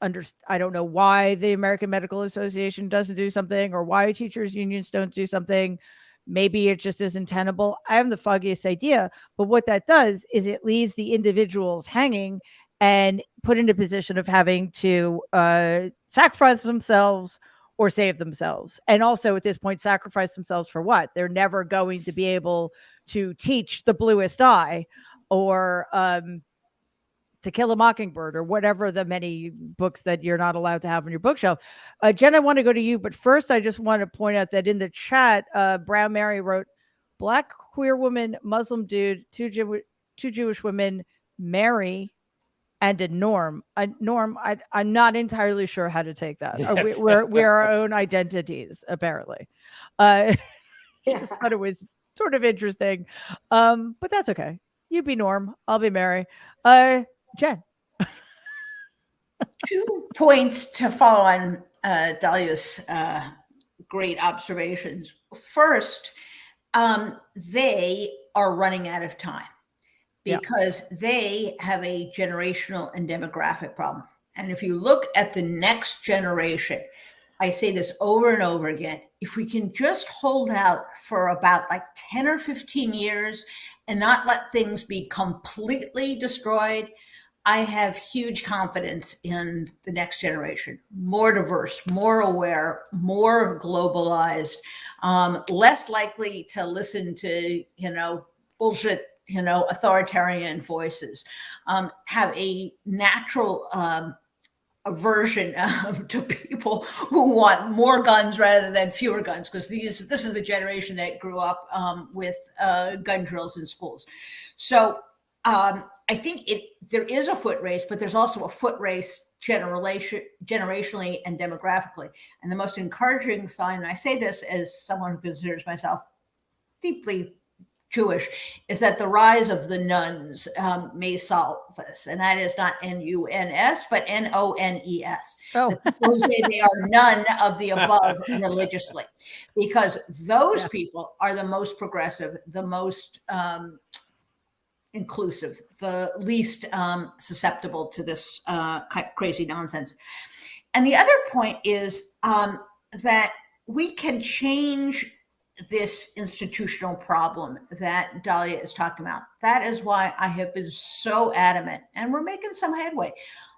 know why the American Medical Association doesn't do something or why teachers unions don't do something. Maybe it just isn't tenable. I have the foggiest idea. But what that does is it leaves the individuals hanging and put in a position of having to sacrifice themselves or save themselves. And also at this point, sacrifice themselves for what? They're never going to be able to teach the bluest eye or To Kill a Mockingbird or whatever the many books that you're not allowed to have on your bookshelf. Jen, I want to go to you, but first I just want to point out that in the chat, Brown Mary wrote, Black queer woman, Muslim dude, two Jewish women, Mary, and a norm. Norm, I'm not entirely sure how to take that. Yes. We're our own identities, apparently. just thought it was sort of interesting. But that's okay. You be Norm. I'll be Mary. Jen. 2 points to follow on Dahlia's great observations. First, they are running out of time because they have a generational and demographic problem. And if you look at the next generation, I say this over and over again, if we can just hold out for about like 10 or 15 years and not let things be completely destroyed, I have huge confidence in the next generation, more diverse, more aware, more globalized, less likely to listen to, bullshit, authoritarian voices, have a natural aversion to people who want more guns rather than fewer guns, because this is the generation that grew up with gun drills in schools. So I think there is a foot race, but there's also a foot race generationally and demographically. And the most encouraging sign, and I say this as someone who considers myself deeply Jewish, is that the rise of the nuns may solve this. And that is not N-U-N-S, but N-O-N-E-S. Oh. The people who say they are none of the above religiously, because those people are the most progressive, the most inclusive, the least susceptible to this crazy nonsense. And the other point is that we can change this institutional problem that Dahlia is talking about. That is why I have been so adamant, and we're making some headway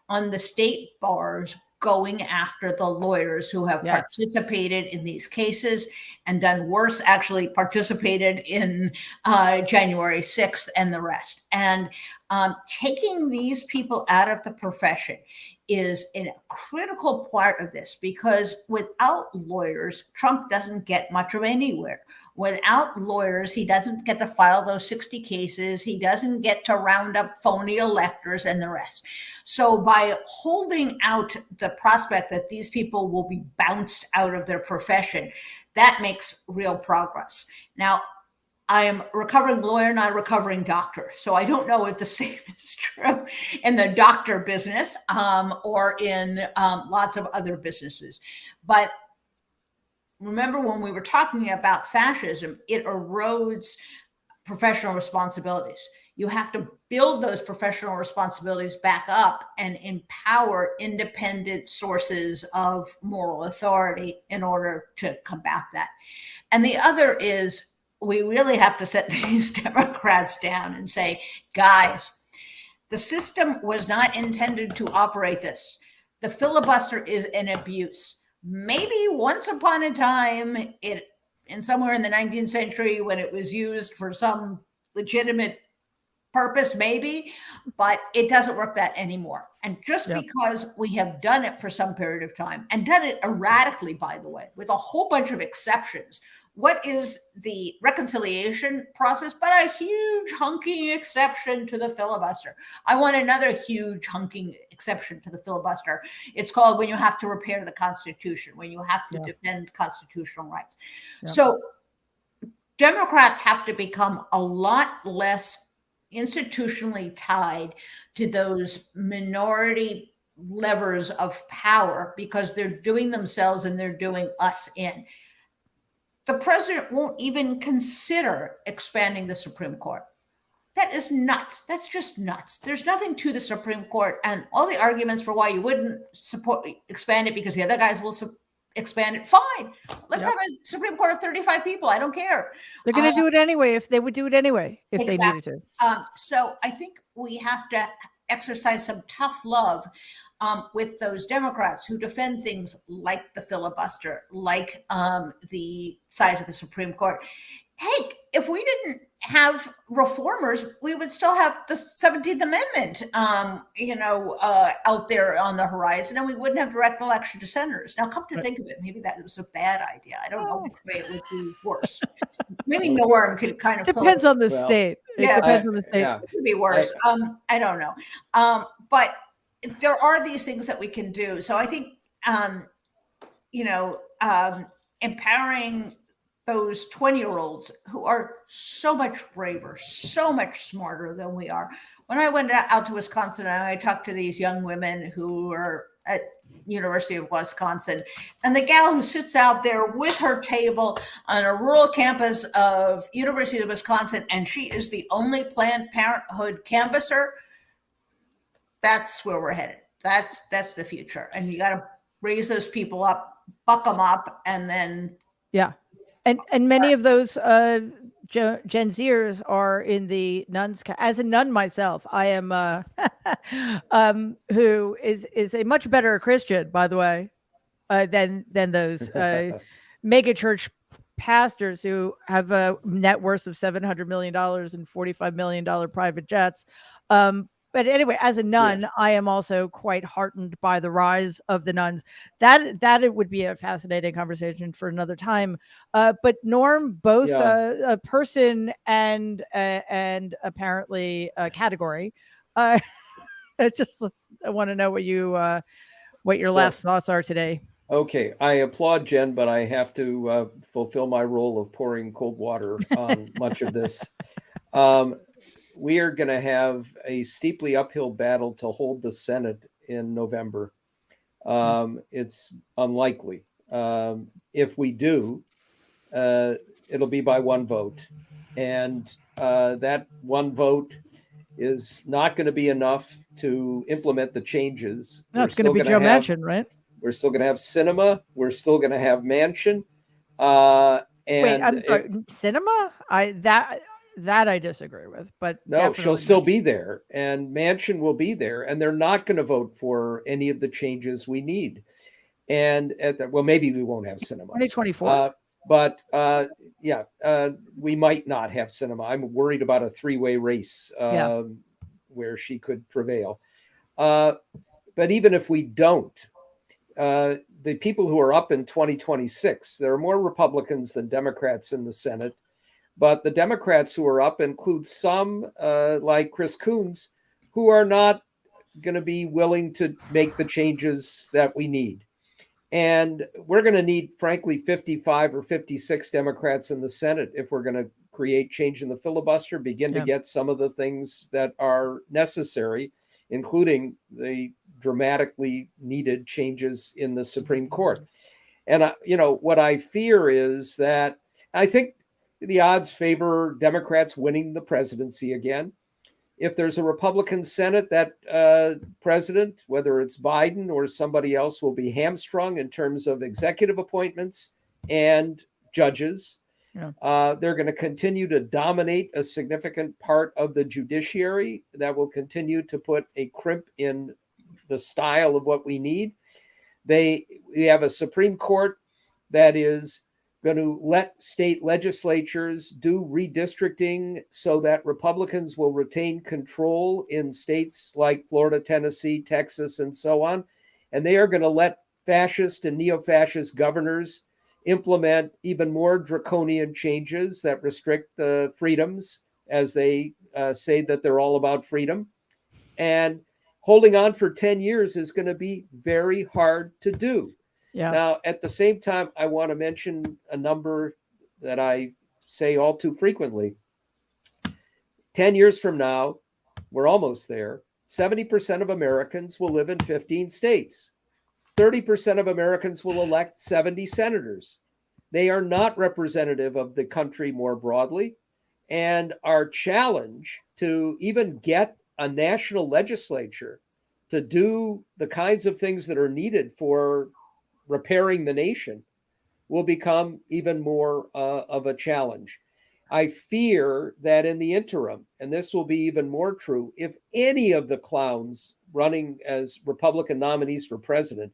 on the state bars going after the lawyers who have participated in these cases and done worse, actually participated in January 6th and the rest. And taking these people out of the profession is a critical part of this, because without lawyers, Trump doesn't get much of anywhere. Without lawyers, he doesn't get to file those 60 cases. He doesn't get to round up phony electors and the rest. So by holding out the prospect that these people will be bounced out of their profession, that makes real progress. Now, I am a recovering lawyer, not a recovering doctor. So I don't know if the same is true in the doctor business or in lots of other businesses. But remember, when we were talking about fascism, it erodes professional responsibilities. You have to build those professional responsibilities back up and empower independent sources of moral authority in order to combat that. And the other is, we really have to set these Democrats down and say, guys, the system was not intended to operate this. The filibuster is an abuse. Maybe once upon a time, somewhere in the 19th century, when it was used for some legitimate purpose, maybe, but it doesn't work that anymore. And just because we have done it for some period of time, and done it erratically, by the way, with a whole bunch of exceptions, what is the reconciliation process but a huge hunking exception to the filibuster? I want another huge hunking exception to the filibuster. It's called when you have to repair the Constitution, when you have to defend constitutional rights. So Democrats have to become a lot less institutionally tied to those minority levers of power, because they're doing themselves and they're doing us in. The president won't even consider expanding the Supreme Court. That is nuts. That's just nuts. There's nothing to the Supreme Court, and all the arguments for why you wouldn't expand it because the other guys will expand it. Fine. Let's have a Supreme Court of 35 people. I don't care. They're going to do it anyway if they would do it anyway, if they needed to. So I think we have to exercise some tough love with those Democrats who defend things like the filibuster, like the size of the Supreme Court. Hey, if we didn't have reformers, we would still have the 17th Amendment, out there on the horizon, and we wouldn't have direct election to senators. Now, come to think of it, maybe that was a bad idea. I don't know which way it would be worse. Maybe Norm could kind of depends on the state. It depends on the state. It could be worse. I don't know. But there are these things that we can do. So I think, empowering those 20-year-olds who are so much braver, so much smarter than we are. When I went out to Wisconsin, I talked to these young women who are at University of Wisconsin, and the gal who sits out there with her table on a rural campus of University of Wisconsin, and she is the only Planned Parenthood canvasser, that's where we're headed. That's the future. And you got to raise those people up, buck them up, and then and many of those Gen Zers are in the nuns. As a nun myself, I am who is a much better Christian, by the way, than those mega church pastors who have a net worth of $700 million and $45 million private jets. But anyway, as a nun, I am also quite heartened by the rise of the nuns. That it would be a fascinating conversation for another time. But Norm, both a person and apparently a category. I want to know what your last thoughts are today. Okay, I applaud Jen, but I have to fulfill my role of pouring cold water on much of this. We are going to have a steeply uphill battle to hold the Senate in November. It's unlikely. If we do, it'll be by one vote. And that one vote is not going to be enough to implement the changes. No, it's going to be Joe Manchin, right? We're still going to have cinema. We're still going to have Manchin. Wait, I'm sorry, cinema? That I disagree with, but no, she'll still be there, and Manchin will be there, and they're not going to vote for any of the changes we need. And maybe we won't have cinema 2024, but we might not have cinema. I'm worried about a three-way race where she could prevail. But even if we don't, the people who are up in 2026, there are more Republicans than Democrats in the Senate. But the Democrats who are up include some, like Chris Coons, who are not going to be willing to make the changes that we need. And we're going to need, frankly, 55 or 56 Democrats in the Senate if we're going to create change in the filibuster, begin to get some of the things that are necessary, including the dramatically needed changes in the Supreme Court. And, what I fear is that I think the odds favor Democrats winning the presidency again. If there's a Republican Senate, that president, whether it's Biden or somebody else, will be hamstrung in terms of executive appointments and judges. They're going to continue to dominate a significant part of the judiciary that will continue to put a crimp in the style of what we need. We have a Supreme Court that is going to let state legislatures do redistricting so that Republicans will retain control in states like Florida, Tennessee, Texas, and so on. And they are going to let fascist and neo-fascist governors implement even more draconian changes that restrict the freedoms, as they say that they're all about freedom. And holding on for 10 years is going to be very hard to do. Now, at the same time, I want to mention a number that I say all too frequently. 10 years from now, we're almost there. 70% of Americans will live in 15 states. 30% of Americans will elect 70 senators. They are not representative of the country more broadly. And our challenge to even get a national legislature to do the kinds of things that are needed for repairing the nation will become even more of a challenge. I fear that in the interim, and this will be even more true, if any of the clowns running as Republican nominees for president,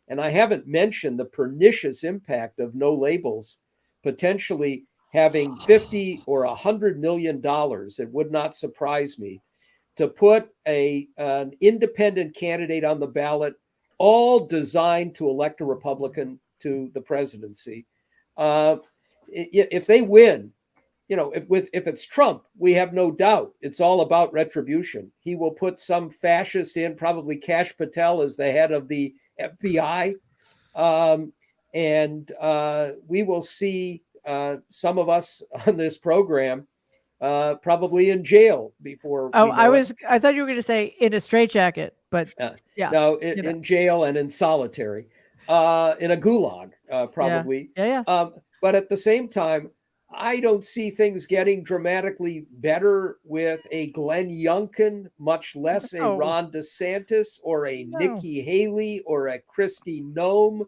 and I haven't mentioned the pernicious impact of no labels potentially having $50 or $100 million, it would not surprise me, to put an independent candidate on the ballot, all designed to elect a Republican to the presidency. If they win, if it's Trump, we have no doubt it's all about retribution. He will put some fascist in, probably Kash Patel as the head of the FBI. And we will see some of us on this program probably in jail before. Oh, I thought you were going to say in a straitjacket, but yeah. No, in jail and in solitary, in a gulag, probably. Yeah. But at the same time, I don't see things getting dramatically better with a Glenn Youngkin, much less a Ron DeSantis or a Nikki Haley or a Kristi Noem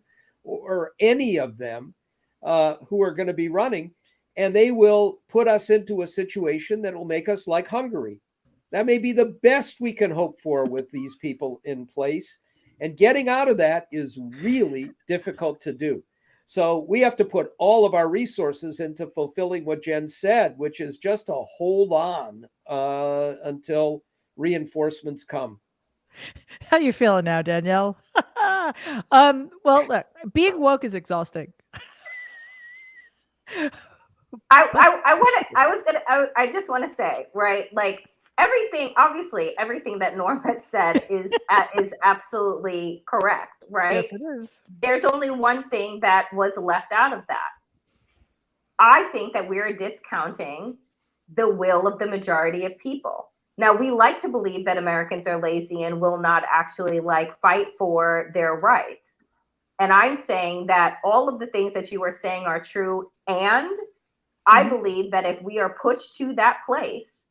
or any of them who are going to be running. And they will put us into a situation that will make us like Hungary. That may be the best we can hope for with these people in place. And getting out of that is really difficult to do. So we have to put all of our resources into fulfilling what Jen said, which is just to hold on until reinforcements come. How you feeling now, Danielle? Well, look, being woke is exhausting. I just want to say, right, like everything that Norm had said is absolutely correct, right? Yes, it is. There's only one thing that was left out of that. I think that we're discounting the will of the majority of people. Now, we like to believe that Americans are lazy and will not actually fight for their rights. And I'm saying that all of the things that you were saying are true. And I believe that if we are pushed to that place,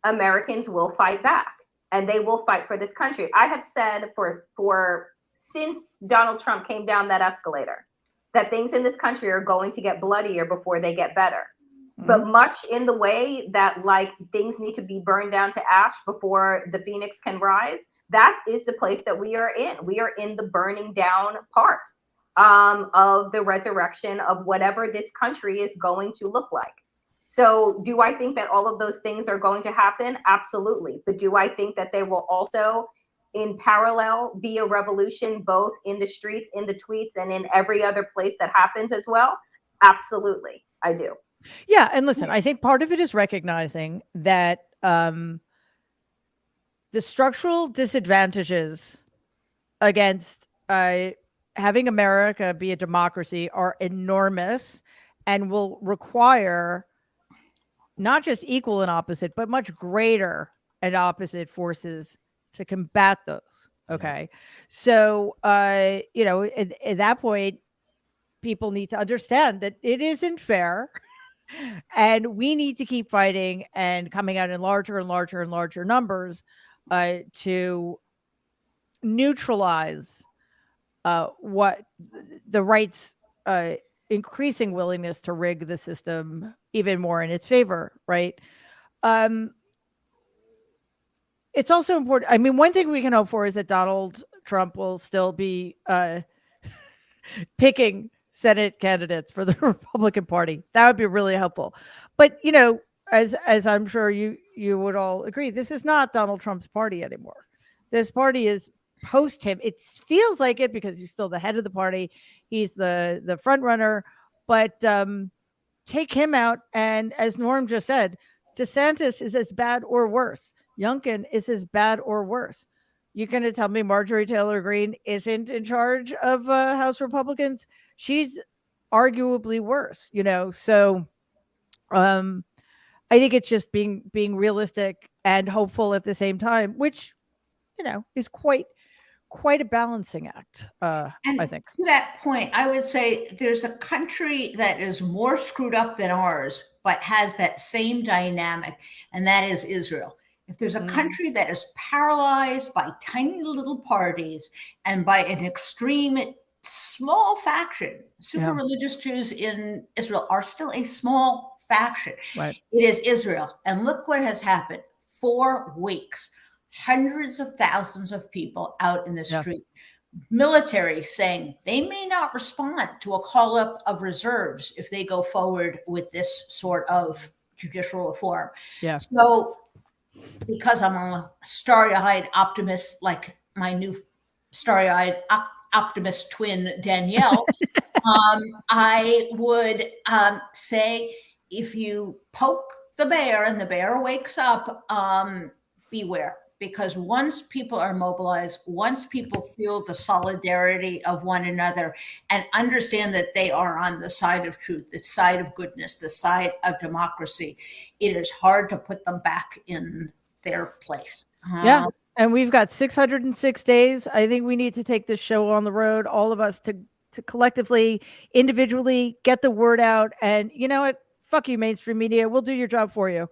Americans will fight back and they will fight for this country. I have said since Donald Trump came down that escalator, that things in this country are going to get bloodier before they get better. But much in the way that things need to be burned down to ash before the phoenix can rise, that is the place that we are in. We are in the burning down part of the resurrection of whatever this country is going to look like. So do I think that all of those things are going to happen? Absolutely. But do I think that they will also in parallel be a revolution, both in the streets, in the tweets, and in every other place that happens as well? Absolutely. I do. Yeah. And listen, I think part of it is recognizing that the structural disadvantages against having America be a democracy are enormous and will require not just equal and opposite, but much greater and opposite forces to combat those. Okay. So, at that point, people need to understand that it isn't fair. And we need to keep fighting and coming out in larger and larger and larger numbers to neutralize what the right's increasing willingness to rig the system even more in its favor, right? It's also important. I mean, one thing we can hope for is that Donald Trump will still be picking Senate candidates for the Republican Party. That would be really helpful. But, as I'm sure you would all agree, this is not Donald Trump's party anymore. This party is post him. It feels like it because he's still the head of the party. He's the front runner. But take him out. And as Norm just said, DeSantis is as bad or worse. Youngkin is as bad or worse. You're going to tell me Marjorie Taylor Greene isn't in charge of House Republicans? She's arguably worse, So I think it's just being realistic and hopeful at the same time, which, is quite a balancing act, And I think. to that point, I would say there's a country that is more screwed up than ours, but has that same dynamic, and that is Israel. If there's a country that is paralyzed by tiny little parties and by an extreme small faction, super religious Jews in Israel are still a small faction. Right. It is Israel. And look what has happened. 4 weeks, hundreds of thousands of people out in the street. Military saying they may not respond to a call up of reserves if they go forward with this sort of judicial reform. Yeah. So because I'm a starry-eyed optimist, like my new starry-eyed optimist twin, Danielle, I would say if you poke the bear and the bear wakes up, beware. because once people are mobilized, once people feel the solidarity of one another and understand that they are on the side of truth, the side of goodness, the side of democracy, it is hard to put them back in their place. Yeah. And we've got 606 days. I think we need to take this show on the road, all of us, to collectively, individually get the word out. And you know what? Fuck you, mainstream media. We'll do your job for you.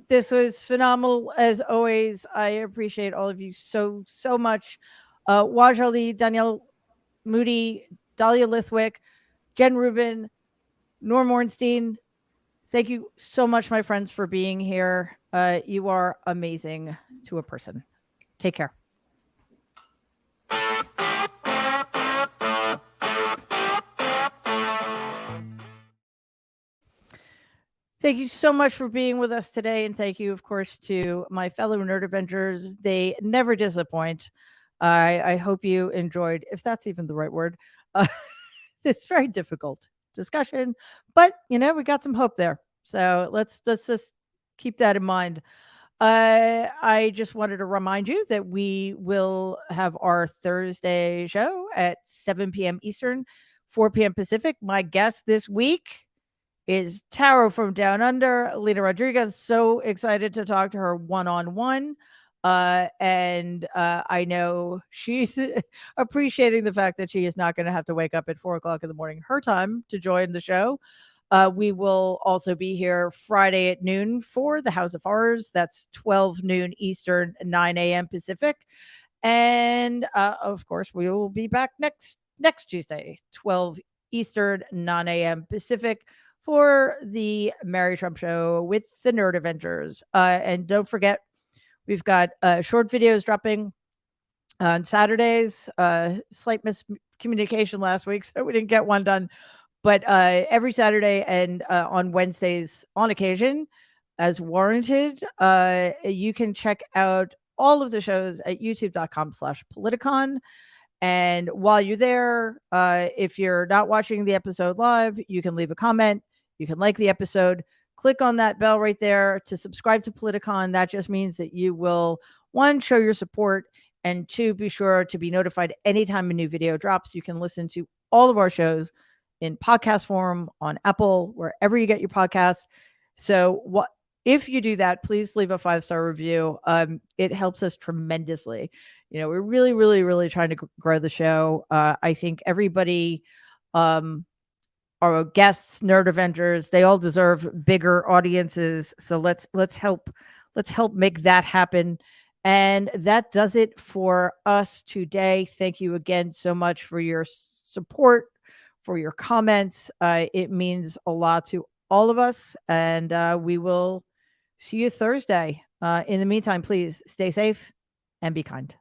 This was phenomenal as always. I appreciate all of you so much. Wajahat Ali, Danielle Moodie, Dahlia Lithwick, Jen Rubin, Norm Ornstein. Thank you so much, my friends, for being here. You are amazing to a person. Take care. Thank you so much for being with us today. And thank you, of course, to my fellow Nerd Avengers. They never disappoint. I hope you enjoyed, if that's even the right word, this very difficult discussion. But, you know, we got some hope there. So let's just keep that in mind. I just wanted to remind you that we will have our Thursday show at 7 p.m. Eastern, 4 p.m. Pacific. My guest this week is Taro from Down Under, Lena Rodriguez. So excited to talk to her one-on-one. And I know she's appreciating the fact that she is not going to have to wake up at 4 o'clock in the morning her time to join the show. We will also be here Friday at noon for the House of Horrors. That's 12 noon Eastern, 9 a.m. Pacific. And of course, we will be back next Tuesday, 12 Eastern, 9 a.m. Pacific, for the Mary Trump Show with the Nerd Avengers. And don't forget, we've got short videos dropping on Saturdays. Slight miscommunication last week, so we didn't get one done. But every Saturday and on Wednesdays, on occasion, as warranted, you can check out all of the shows at youtube.com/Politicon. And while you're there, if you're not watching the episode live, you can leave a comment. You can like the episode. Click on that bell right there to subscribe to Politicon. That just means that you will, one, show your support, and two, be sure to be notified anytime a new video drops. You can listen to all of our shows in podcast form on Apple, wherever you get your podcasts. So if you do that, please leave a 5-star review. It helps us tremendously. You know, we're really, really, really trying to grow the show. I think everybody, our guests, Nerd Avengers, they all deserve bigger audiences. So let's help make that happen. And that does it for us today. Thank you again so much for your support, for your comments. It means a lot to all of us. And we will see you Thursday. In the meantime, please stay safe and be kind.